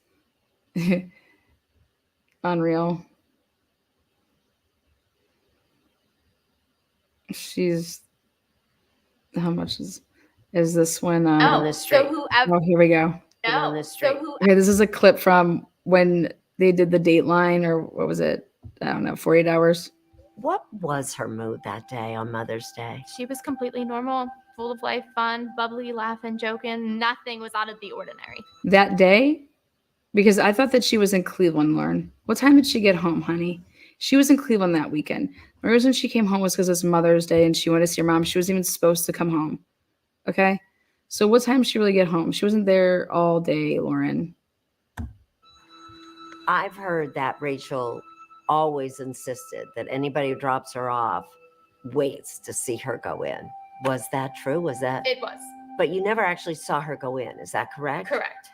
unreal. How much is this when so whoever here we go. Okay, this is a clip from when they did the Dateline, or what was it? I don't know, 48 hours. What was her mood that day on Mother's Day? She was completely normal, full of life, fun, bubbly, laughing, joking. Nothing was out of the ordinary. That day? Because I thought that she was in Cleveland, Lauren. What time did she get home, honey? She was in Cleveland that weekend. The reason she came home was because it's Mother's Day and she wanted to see her mom. She wasn't even supposed to come home. Okay? So what time did she really get home? She wasn't there all day, Lauren. I've heard that Rachel always insisted that anybody who drops her off waits to see her go in. Was that true? It was. But you never actually saw her go in. Is that correct? Correct.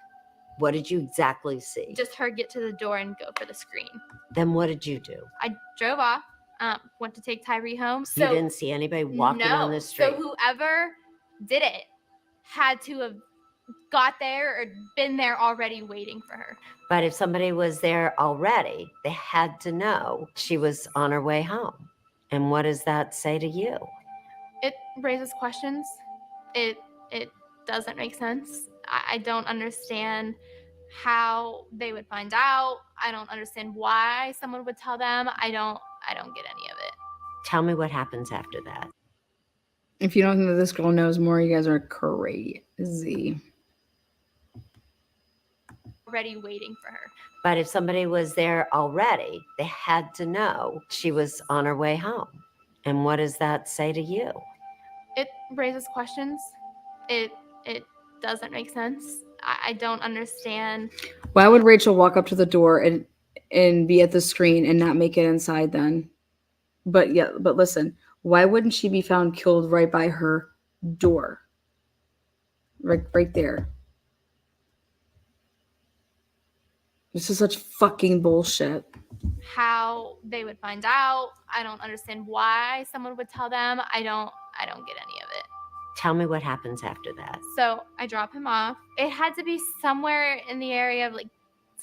What did you exactly see? Just her get to the door and go for the screen. Then what did you do? I drove off, went to take Tyree home. You didn't see anybody walking on the street? So whoever did it had to have got there or been there already waiting for her. But if somebody was there already, they had to know she was on her way home. And what does that say to you? It raises questions. It doesn't make sense. I don't understand how they would find out. I don't understand why someone would tell them. I don't get any of it. Tell me what happens after that. If you don't think that this girl knows more, you guys are crazy. Already waiting for her. But if somebody was there already, they had to know she was on her way home. And what does that say to you? It raises questions. It doesn't make sense. I don't understand. Why would Rachel walk up to the door and and be at the screen and not make it inside then. But yeah, but listen, why wouldn't she be found killed right by her door? Right there. This is such fucking bullshit. How they would find out, I don't understand why someone would tell them. I don't get any of it. Tell me what happens after that. So I drop him off. It had to be somewhere in the area of like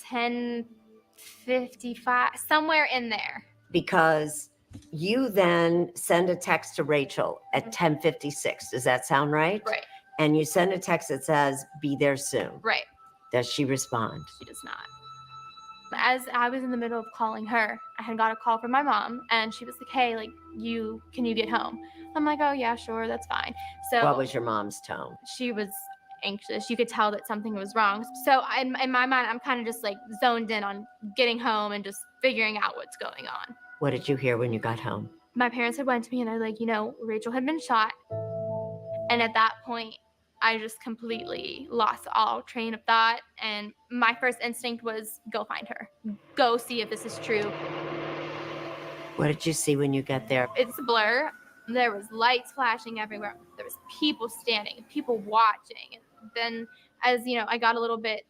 10:55, somewhere in there. Because you then send a text to Rachel at 10:56. Does that sound right? Right. And you send a text that says, be there soon. Right. Does she respond? She does not. As I was in the middle of calling her, I had got a call from my mom, and she was like, hey, like, can you get home? I'm like, oh yeah, sure, that's fine. So What was your mom's tone? she was anxious. You could tell that something was wrong. So in my mind, I'm kind of just like zoned in on getting home and just figuring out what's going on. What did you hear when you got home? My parents had went to me and they're like, Rachel had been shot. And at that point, I just completely lost all train of thought. And my first instinct was go find her. Go see if this is true. What did you see when you got there? It's a blur. There was lights flashing everywhere. There was people standing, people watching. And then as, I got a little bit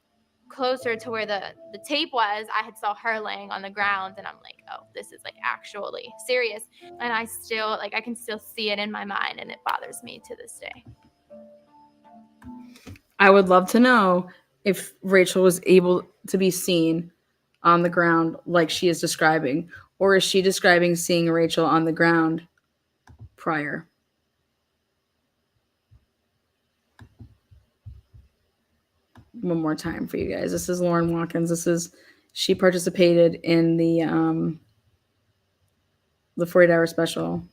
closer to where the tape was, I had saw her laying on the ground, and I'm like, oh, this is like actually serious. And I still, I can still see it in my mind, and it bothers me to this day. I would love to know if Rachel was able to be seen on the ground like she is describing, or is she describing seeing Rachel on the ground prior? One more time for you guys. This is Lauren Watkins. She participated in the 48-hour special.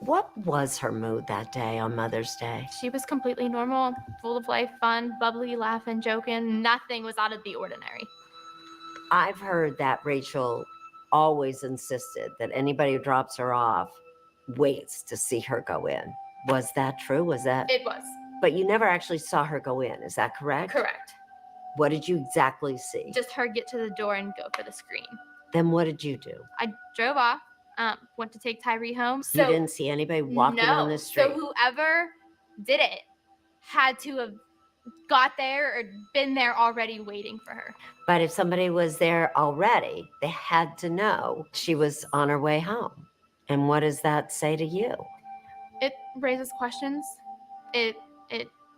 What was her mood that day on Mother's Day? She was completely normal, full of life, fun, bubbly, laughing, joking. Nothing was out of the ordinary. I've heard that Rachel always insisted that anybody who drops her off waits to see her go in. Was that true? It was. But you never actually saw her go in, is that correct? Correct. What did you exactly see? Just her get to the door and go for the screen. Then what did you do? I drove off, went to take Tyree home. You didn't see anybody walking on the street? So whoever did it had to have got there or been there already waiting for her. But if somebody was there already, they had to know she was on her way home. And what does that say to you? It raises questions. It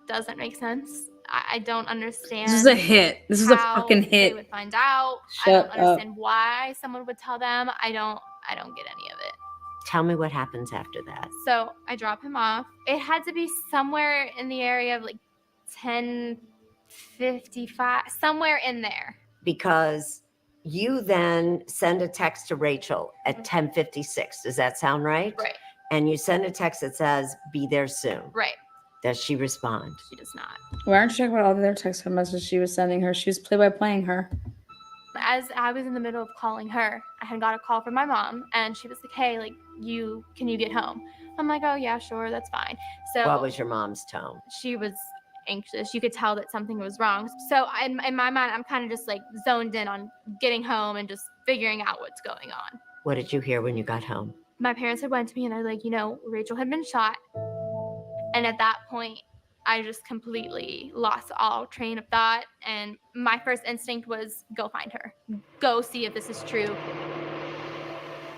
doesn't make sense. I don't understand. This is a hit. This is a fucking hit. They would find out. Shut I don't up. understand why someone would tell them. I don't get any of it. Tell me what happens after that. So I drop him off. It had to be somewhere in the area of like 10:55, somewhere in there. Because you then send a text to Rachel at 10:56. Does that sound right? Right. And you send a text that says, be there soon. Right. Does she respond? She does not. Why aren't you checking out all the other text messages she was sending her? She was play-by-playing her. As I was in the middle of calling her, I had got a call from my mom, and she was like, hey, like, can you get home? I'm like, oh yeah, sure, that's fine. So What was your mom's tone? she was anxious. You could tell that something was wrong. So in my mind, I'm kind of just like zoned in on getting home and just figuring out what's going on. What did you hear when you got home? My parents had went to me and they're like, Rachel had been shot. And at that point, I just completely lost all train of thought. And my first instinct was go find her. Go see if this is true.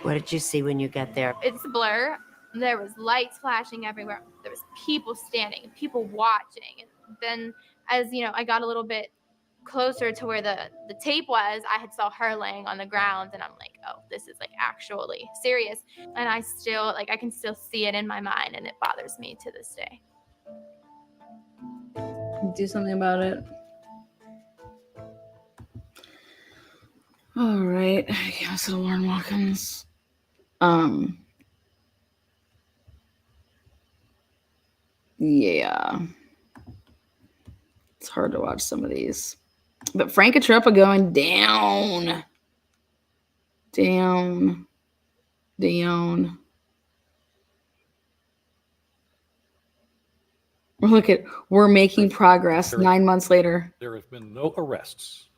What did you see when you got there? It's a blur. There was lights flashing everywhere. There was people standing, people watching. And then as, I got a little bit closer to where the tape was, I had saw her laying on the ground, and I'm like, oh, this is like actually serious. And I still, I can still see it in my mind, and it bothers me to this day. Do something about it. All right. Yeah, so Lauren Watkins. Yeah. It's hard to watch some of these. But Frank Catroppa going down. Down. Look at, we're making progress 9 months later. There have been no arrests.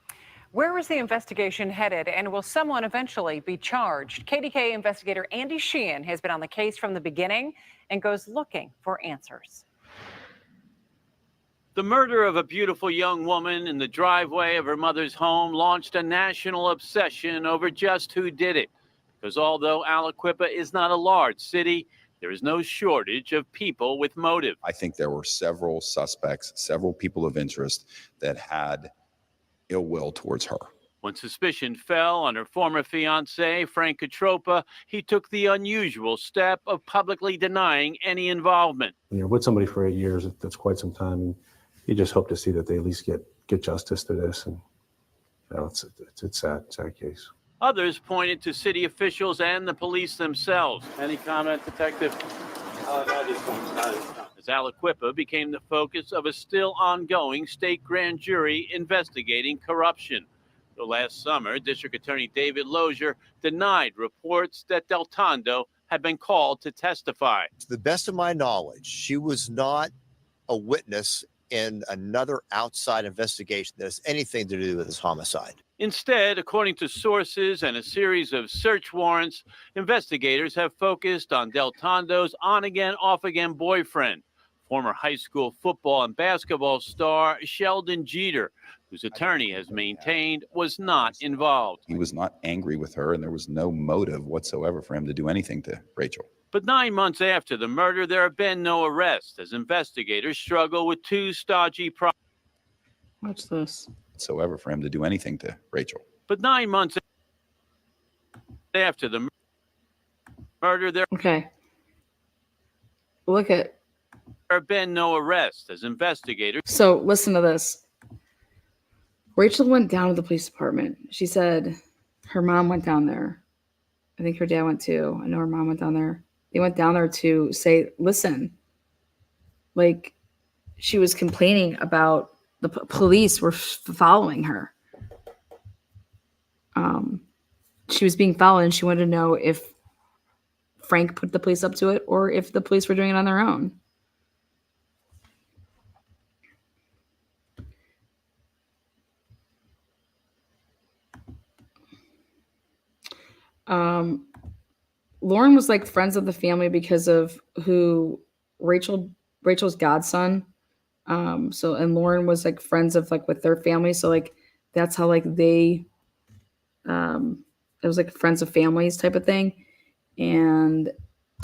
Where is the investigation headed, and will someone eventually be charged? KDKA investigator Andy Sheehan has been on the case from the beginning and goes looking for answers. The murder of a beautiful young woman in the driveway of her mother's home launched a national obsession over just who did it. Because although Aliquippa is not a large city, there is no shortage of people with motive. I think there were several suspects, several people of interest that had ill will towards her. When suspicion fell on her former fiancé, Frank Katropa, he took the unusual step of publicly denying any involvement. When you're with somebody for 8 years, that's quite some time. And you just hope to see that they at least get justice to this. And it's a sad case. Others pointed to city officials and the police themselves. Any comment, Detective? As Aliquippa became the focus of a still ongoing state grand jury investigating corruption. So last summer, District Attorney David Lozier denied reports that DelTondo had been called to testify. To the best of my knowledge, she was not a witness in another outside investigation that has anything to do with this homicide. Instead, according to sources and a series of search warrants, investigators have focused on DelTondo's on-again, off-again boyfriend, former high school football and basketball star Sheldon Jeter, whose attorney has maintained was not involved. He was not angry with her, and there was no motive whatsoever for him to do anything to Rachel. But 9 months after the murder, there have been no arrests as investigators struggle with two stodgy problems. Watch this. Whatsoever for him to do anything to Rachel. But 9 months after the murder, there have been no arrests as investigators. So listen to this. Rachel went down to the police department. She said her mom went down there. I think her dad went too. I know her mom went down there. They went down there to say, listen, like she was complaining about the police were following her. She was being followed, and she wanted to know if Frank put the police up to it or if the police were doing it on their own. Lauren was like friends of the family because of who Rachel's godson. And Lauren was like friends of like with their family. So like, that's how like they, it was like friends of families type of thing. And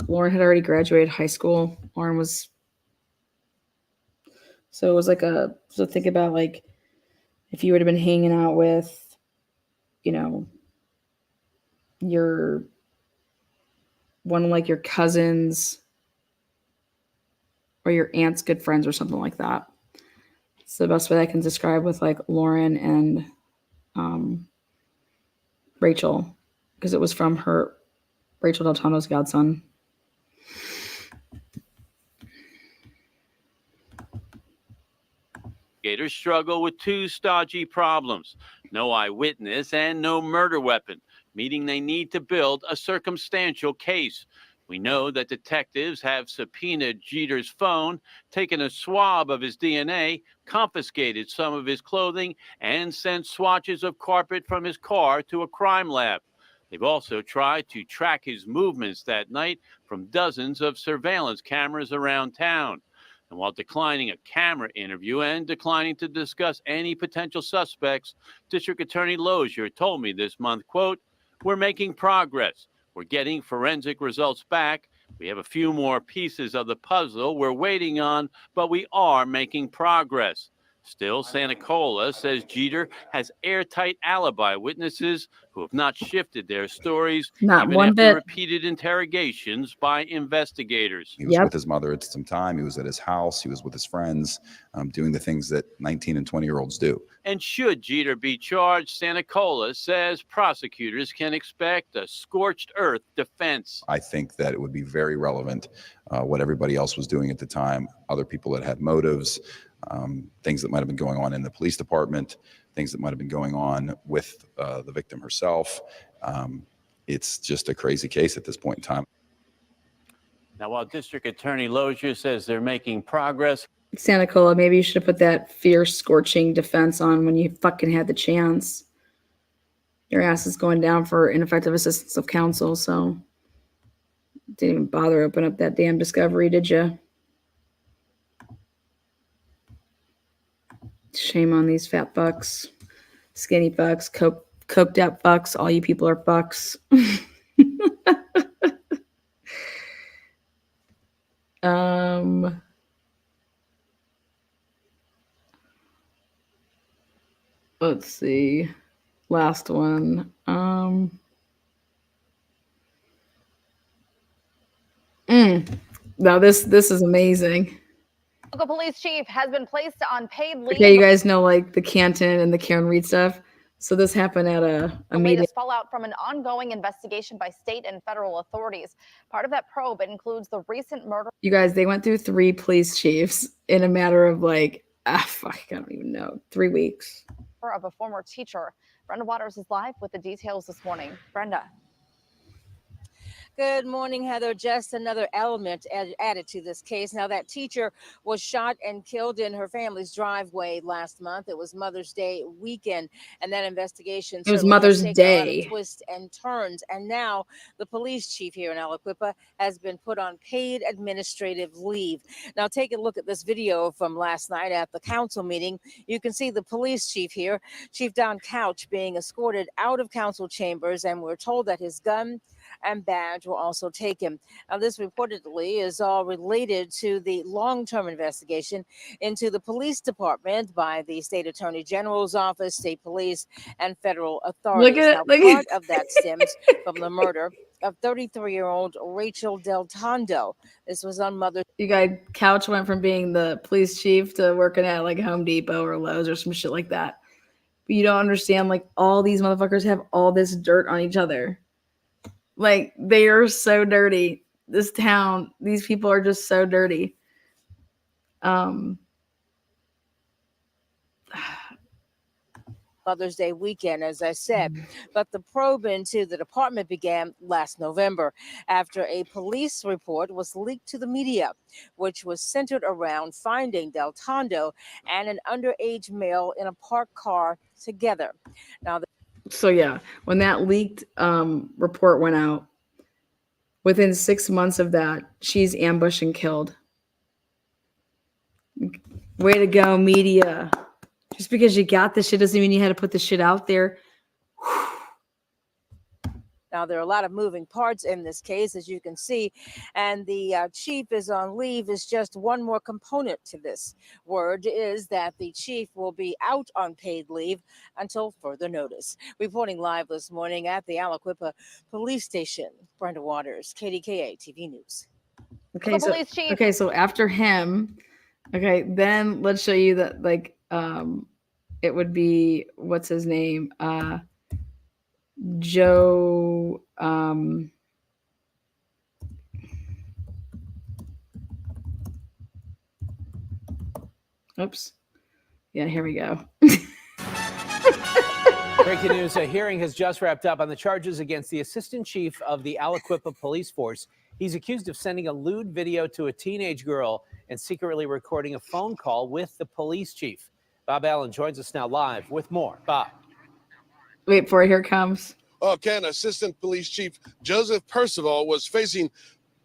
Lauren had already graduated high school. So it was like so think about like, if you would have been hanging out with, one of like your cousins or your aunt's good friends or something like that. It's the best way I can describe with like Lauren and Rachel, because it was from Rachael DelTondo's godson. Investigators struggle with two stodgy problems: no eyewitness and no murder weapon, meaning they need to build a circumstantial case. We know that detectives have subpoenaed Jeter's phone, taken a swab of his DNA, confiscated some of his clothing, and sent swatches of carpet from his car to a crime lab. They've also tried to track his movements that night from dozens of surveillance cameras around town. And while declining a camera interview and declining to discuss any potential suspects, District Attorney Lozier told me this month, quote, "We're making progress. We're getting forensic results back. We have a few more pieces of the puzzle we're waiting on, but we are making progress." Still, Santa Cola says Jeter has airtight alibi witnesses who have not shifted their stories, Not even one after bit. repeated interrogations by investigators. He was with his mother at some time. He was at his house. He was with his friends, doing the things that 19 and 20-year-olds do. And should Jeter be charged, Santa Cola says prosecutors can expect a scorched earth defense. I think that it would be very relevant what everybody else was doing at the time, other people that had motives, things that might have been going on in the police department, things that might have been going on with the victim herself. It's just a crazy case at this point in time. Now, while District Attorney Lozier says they're making progress, Santa Cola, maybe you should have put that fierce, scorching defense on when you fucking had the chance. Your ass is going down for ineffective assistance of counsel, so didn't even bother open up that damn discovery, did you? Shame on these fat fucks, skinny fucks, coked out fucks. All you people are fucks. Let's see. Last one. Now this is amazing. Local police chief has been placed on paid leave. Okay, you guys know like the Canton and the Karen Reed stuff. So this happened at a The meeting. latest fallout from an ongoing investigation by state and federal authorities. Part of that probe includes the recent murder. You guys, they went through 3 police chiefs in a matter of like, fuck, I don't even know, 3 weeks. Of a former teacher. Brenda Waters is live with the details this morning. Brenda. Good morning, Heather. Just another element added to this case. Now, that teacher was shot and killed in her family's driveway last month. It was Mother's Day weekend, and that investigation It was certainly has Mother's taken a lot Day. of twists and turns. And now the police chief here in Aliquippa has been put on paid administrative leave. Now, take a look at this video from last night at the council meeting. You can see the police chief here, Chief Don Couch, being escorted out of council chambers, and we're told that his gun and badge will also take him. Now, this reportedly is all related to the long-term investigation into the police department by the state attorney general's office, state police, and federal authorities. Now, part of that stems from the murder of 33-year-old Rachael DelTondo. This was on Mother's. You guys, Couch went from being the police chief to working at like Home Depot or Lowe's or some shit like that. But you don't understand, like, all these motherfuckers have all this dirt on each other. Like, they are so dirty. This town, these people are just so dirty. Mother's Day weekend, as I said. But the probe into the department began last November after a police report was leaked to the media, which was centered around finding DelTondo and an underage male in a parked car together. Now, So yeah, when that leaked report went out, within 6 months of that, she's ambushed and killed. Way to go, media. Just because you got this shit doesn't mean you had to put the shit out there. Now, there are a lot of moving parts in this case, as you can see, and the chief is on leave is just one more component to this. Word is that the chief will be out on paid leave until further notice. Reporting live this morning at the Aliquippa police station, Brenda Waters, KDKA TV News. Okay, so after him, okay, then let's show you that, like, it would be, what's his name? Joe, oops. Yeah, here we go. Breaking news, a hearing has just wrapped up on the charges against the assistant chief of the Aliquippa police force. He's accused of sending a lewd video to a teenage girl and secretly recording a phone call with the police chief. Bob Allen joins us now live with more. Bob. Wait for it, here it comes. Ken, Assistant Police Chief Joseph Percival was facing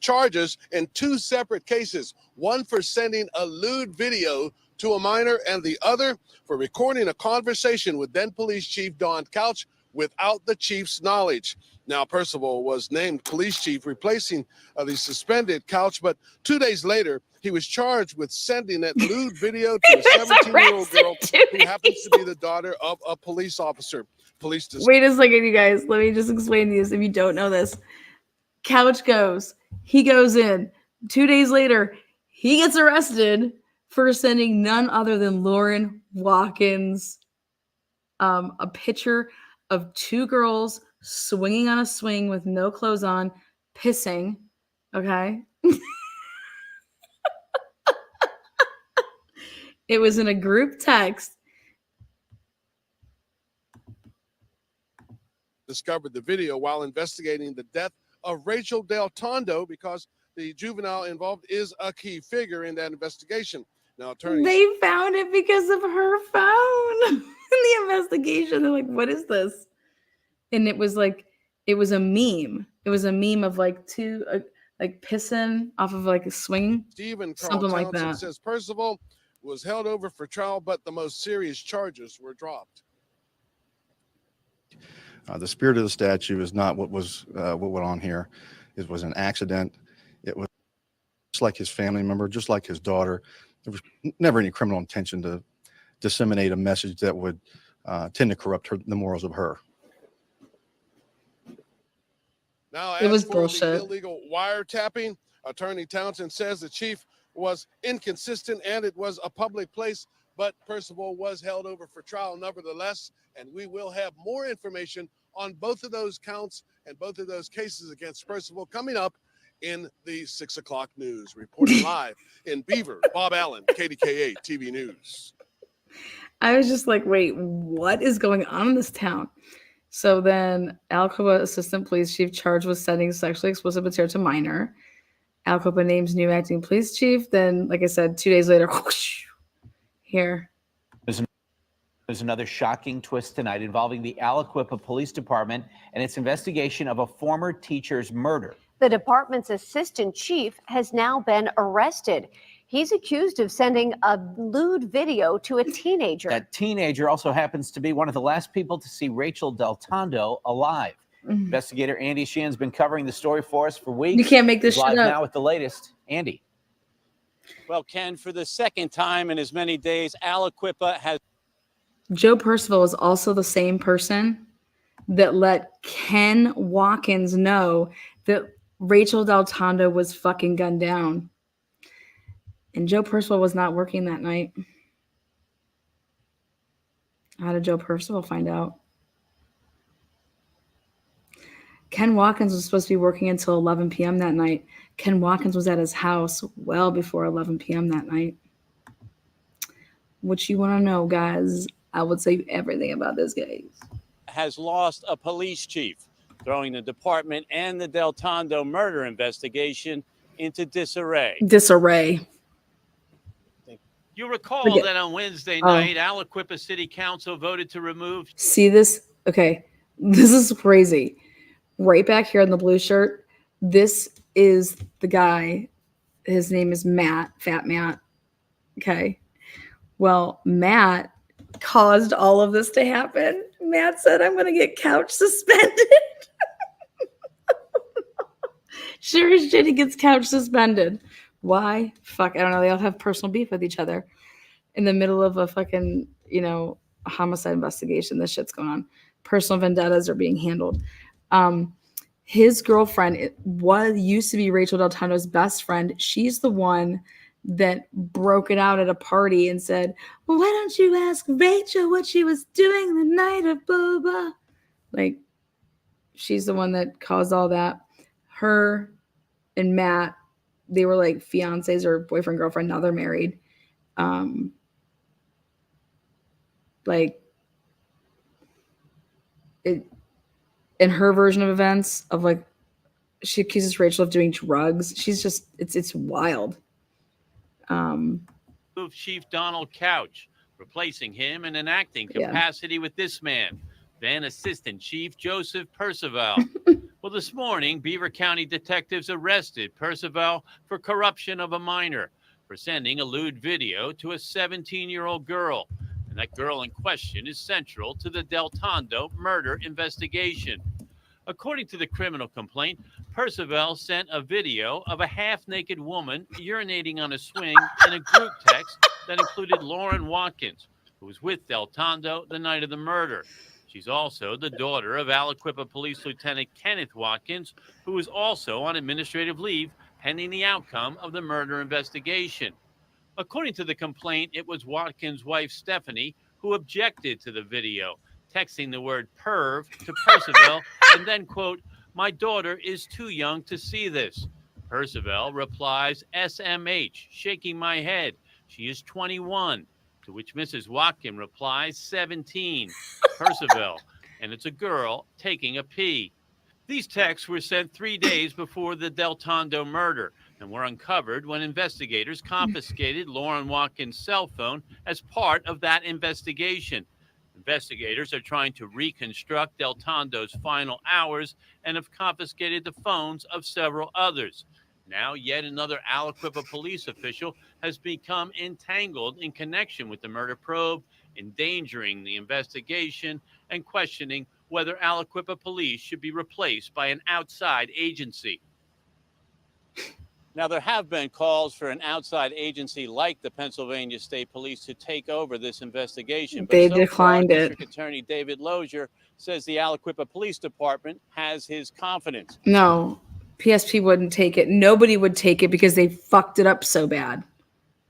charges in 2 separate cases, one for sending a lewd video to a minor and the other for recording a conversation with then Police Chief Don Couch without the chief's knowledge. Now, Percival was named police chief, replacing the suspended Couch, but 2 days later, he was charged with sending that lewd video to a 17-year-old girl who happens to be the daughter of a police officer. Wait a second, you guys. Let me just explain this if you don't know this. Couch goes. He goes in. 2 days later, he gets arrested for sending none other than Lauren Watkins a picture of 2 girls swinging on a swing with no clothes on, pissing. Okay? It was in a group text. Discovered the video while investigating the death of Rachael DelTondo because the juvenile involved is a key figure in that investigation. Now, attorneys. They found it because of her phone in the investigation. They're like, what is this? and it was a meme. It was a meme of like two like pissing off of like a swing, Stephen Carl something like Townsend that. says Percival was held over for trial, but the most serious charges were dropped. The spirit of the statute is not what went on here. It was an accident. It was just like his family member, just like his daughter. There was never any criminal intention to disseminate a message that would tend to corrupt the morals of her. Now, It was as for bullshit. the illegal wiretapping, Attorney Townsend says the chief was inconsistent and it was a public place, but Percival was held over for trial nevertheless, and we will have more information on both of those counts and both of those cases against Percival coming up in the 6 o'clock news. Reporting live in Beaver, Bob Allen, KDKA TV News. I was just like, wait, what is going on in this town? So then Aliquippa Assistant Police Chief charged with sending sexually explicit material to minor. Aliquippa names new acting police chief. Then, like I said, 2 days later, whoosh, here. There's another shocking twist tonight involving the Aliquippa Police Department and its investigation of a former teacher's murder. The department's assistant chief has now been arrested. He's accused of sending a lewd video to a teenager. That teenager also happens to be one of the last people to see Rachael DelTondo alive. Investigator Andy Sheehan's been covering the story for us for weeks. You can't make this He's live shit up. now with the latest. Andy. Well, Ken, for the second time in as many days, Aliquippa has. Joe Percival is also the same person that let Ken Watkins know that Rachael DelTondo was fucking gunned down. And Joe Percival was not working that night. How did Joe Percival find out? Ken Watkins was supposed to be working until 11 p.m. that night. Ken Watkins was at his house well before 11 p.m. that night. What you want to know, guys? I would say everything about this case. Has lost a police chief, throwing the department and the DelTondo murder investigation into disarray. Disarray. You recall Forget- that on Wednesday Oh. night, Aliquippa City Council voted to remove. See this? Okay. This is crazy. Right back here in the blue shirt, this is the guy. His name is Matt, Fat Matt. Okay. Well, Matt caused all of this to happen. Matt said, I'm going to get couch suspended. Sure as shit, he gets couch suspended. Why? Fuck, I don't know. They all have personal beef with each other in the middle of a fucking, a homicide investigation. This shit's going on. Personal vendettas are being handled. His girlfriend used to be Rachael DelTondo's best friend. She's the one that broke it out at a party and said, well, why don't you ask Rachel what she was doing the night of blah, blah, blah. Like, she's the one that caused all that. Her and Matt, they were like fiancés or boyfriend, girlfriend. Now they're married. In her version of events of like, she accuses Rachel of doing drugs. She's just, it's wild. Chief Donald Couch, replacing him in an acting capacity with this man, then Assistant Chief Joseph Percival. Well, this morning, Beaver County detectives arrested Percival for corruption of a minor for sending a lewd video to a 17-year-old girl. And that girl in question is central to the DelTondo murder investigation. According to the criminal complaint, Percival sent a video of a half-naked woman urinating on a swing in a group text that included Lauren Watkins, who was with DelTondo the night of the murder. She's also the daughter of Aliquippa Police Lieutenant Kenneth Watkins, who is also on administrative leave pending the outcome of the murder investigation. According to the complaint, it was Watkins' wife, Stephanie, who objected to the video, texting the word perv to Percival and then, quote, my daughter is too young to see this. Percival replies, SMH, shaking my head. She is 21. To which Mrs. Watkins replies, 17. Percival, and it's a girl taking a pee. These texts were sent 3 days before the DelTondo murder and were uncovered when investigators confiscated Lauren Watkins' cell phone as part of that investigation. Investigators are trying to reconstruct DelTondo's final hours and have confiscated the phones of several others. Now, yet another Aliquippa police official has become entangled in connection with the murder probe, endangering the investigation and questioning whether Aliquippa police should be replaced by an outside agency. Now, there have been calls for an outside agency like the Pennsylvania State Police to take over this investigation. They so declined far, it. District Attorney David Lozier says the Aliquippa Police Department has his confidence. No, PSP wouldn't take it. Nobody would take it because they fucked it up so bad.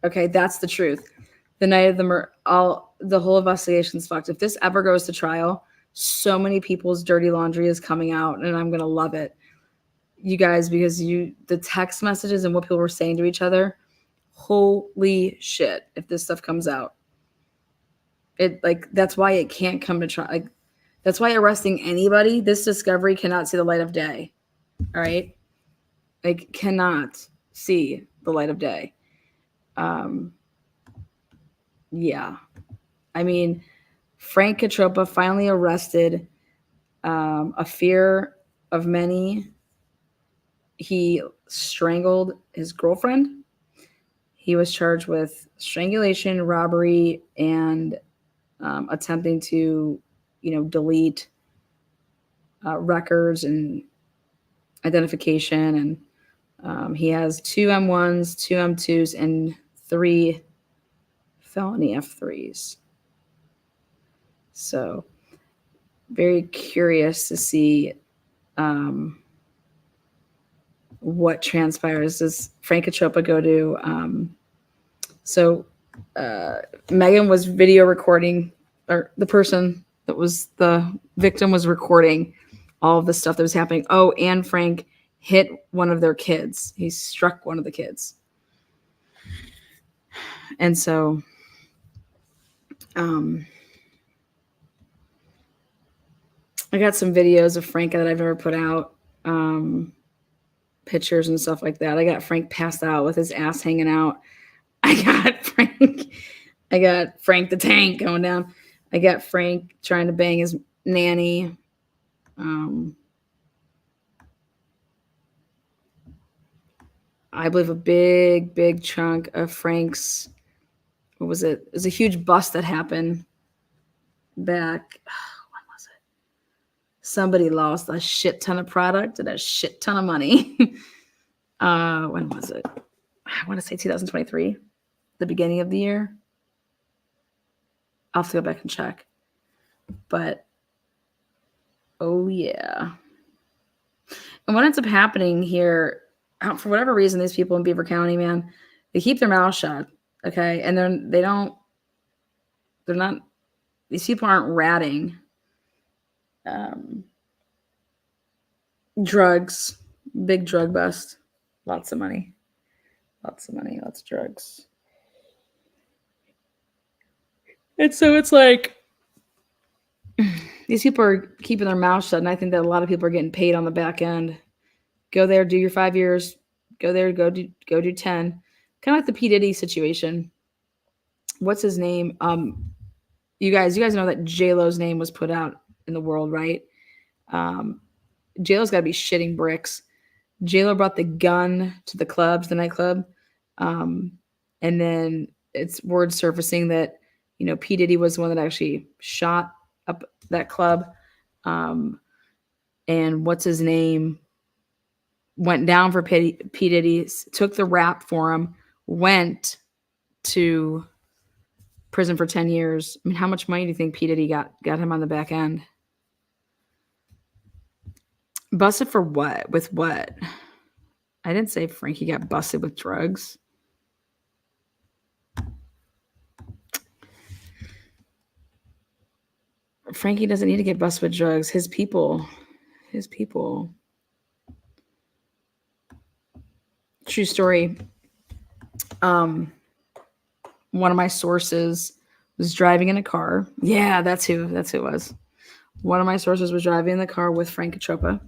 Okay, that's the truth. The night of the murder, the whole investigation's fucked. If this ever goes to trial, so many people's dirty laundry is coming out, and I'm gonna love it, you guys, because the text messages and what people were saying to each other. Holy shit! If this stuff comes out, that's why it can't come to trial. That's why arresting anybody, this discovery cannot see the light of day. All right, cannot see the light of day. Yeah, I mean, Frank Katropa finally arrested. A fear of many. He strangled his girlfriend. He was charged with strangulation, robbery, and attempting to, delete records and identification. And he has 2 M1s, 2 M2s, and 3 felony F3s. So, very curious to see what transpires. Does Frank Katropa go to? Megan was video recording, or the person that was the victim was recording all of the stuff that was happening. Oh, and Frank hit one of their kids. He struck one of the kids. And so, I got some videos of Frank that I've never put out. Pictures and stuff like that. I got Frank passed out with his ass hanging out. I got Frank the Tank going down. I got Frank trying to bang his nanny. I believe a big chunk of Frank's, what was it? It was a huge bust that happened back. When was it? Somebody lost a shit ton of product and a shit ton of money. When was it? I want to say 2023, the beginning of the year. I'll have to go back and check. But, oh yeah. And what ends up happening here, for whatever reason, these people in Beaver County, man, they keep their mouth shut, okay? And these people aren't ratting. Drugs, big drug bust, lots of money, lots of drugs. And so it's like, these people are keeping their mouth shut, and I think that a lot of people are getting paid on the back end. Go there, do your 5 years. Go there, go do 10. Kind of like the P. Diddy situation. What's his name? You guys know that J-Lo's name was put out in the world, right? J-Lo's got to be shitting bricks. J-Lo brought the gun to the clubs, the nightclub. And then it's word surfacing that, P. Diddy was the one that actually shot up that club. And what's his name went down for P. Diddy, took the rap for him, went to prison for 10 years. I mean, how much money do you think P. Diddy got him on the back end? Busted for what? With what? I didn't say Frankie got busted with drugs. Frankie doesn't need to get busted with drugs. His people. True story. One of my sources was driving in a car. Yeah, that's who it was. One of my sources was driving in the car with Frank Katropa.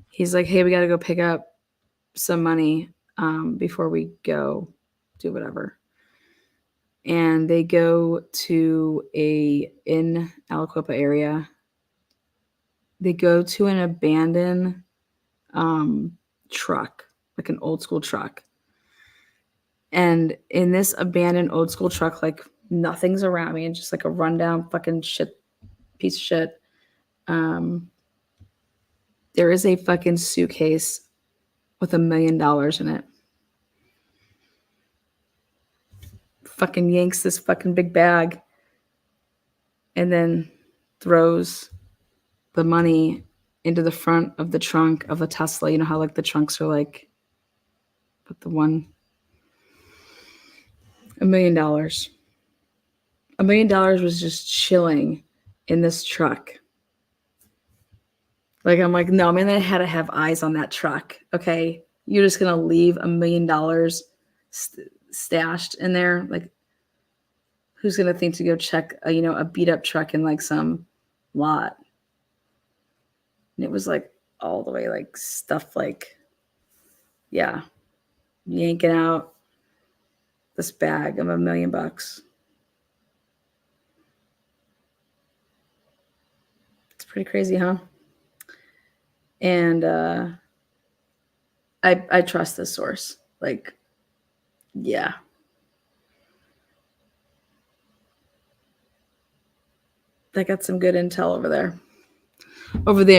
He's like, hey, we got to go pick up some money before we go do whatever. and they go to in Aliquippa area. They go to an abandoned truck, like an old school truck. And in this abandoned old school truck, like nothing's around me, and just like a rundown fucking shit piece of shit. There is a fucking suitcase with $1 million in it. Fucking yanks this fucking big bag and then throws the money into the front of the trunk of the Tesla. You know how like the trunks are like, but the one, $1 million. $1 million was just chilling in this truck. Like, I'm like, no, man, they had to have eyes on that truck. Okay. You're just going to leave $1 million stashed in there. Like, who's going to think to go check a beat up truck in like some lot? And it was like all the way like stuff like, yeah, yanking out this bag of $1 million. It's pretty crazy, huh? And I trust this source. Like, yeah. They got some good intel over there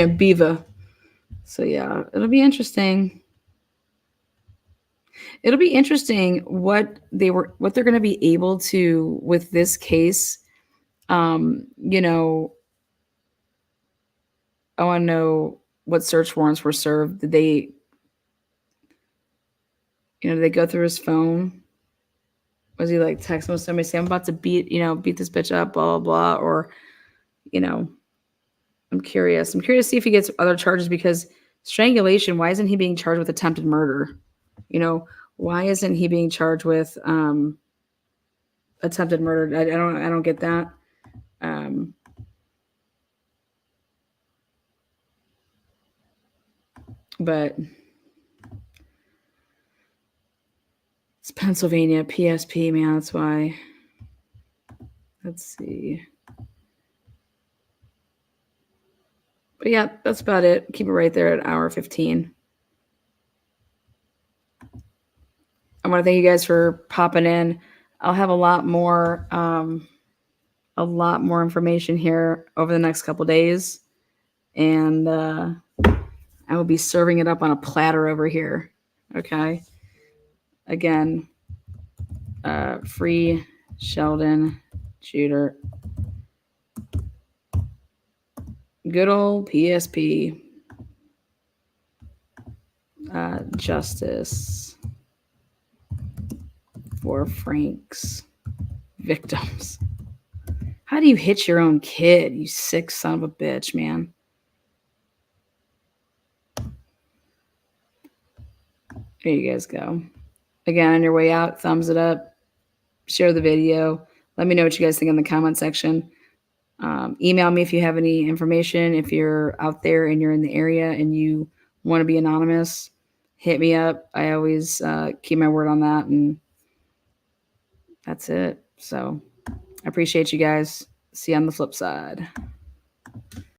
in Beaver. So yeah, it'll be interesting. It'll be interesting what they're going to be able to with this case. I want to know what search warrants were served. Did they, did they go through his phone? Was he like texting somebody saying, I'm about to beat this bitch up, blah, blah, blah. Or, I'm curious. I'm curious to see if he gets other charges, because strangulation, why isn't he being charged with attempted murder? Why isn't he being charged with attempted murder? I don't get that. But it's Pennsylvania, PSP, man. That's why. Let's see. But yeah, that's about it. Keep it right there at 1:15. I want to thank you guys for popping in. I'll have a lot more information here over the next couple days, and I will be serving it up on a platter over here. Okay. Again, free Sheldon shooter. Good old PSP. Justice for Frank's victims. How do you hit your own kid, you sick son of a bitch, man? There you guys go. Again, on your way out, thumbs it up, share the video. Let me know what you guys think in the comment section. Email me if you have any information. If you're out there and you're in the area and you want to be anonymous, hit me up. I always keep my word on that, and that's it. So I appreciate you guys. See you on the flip side.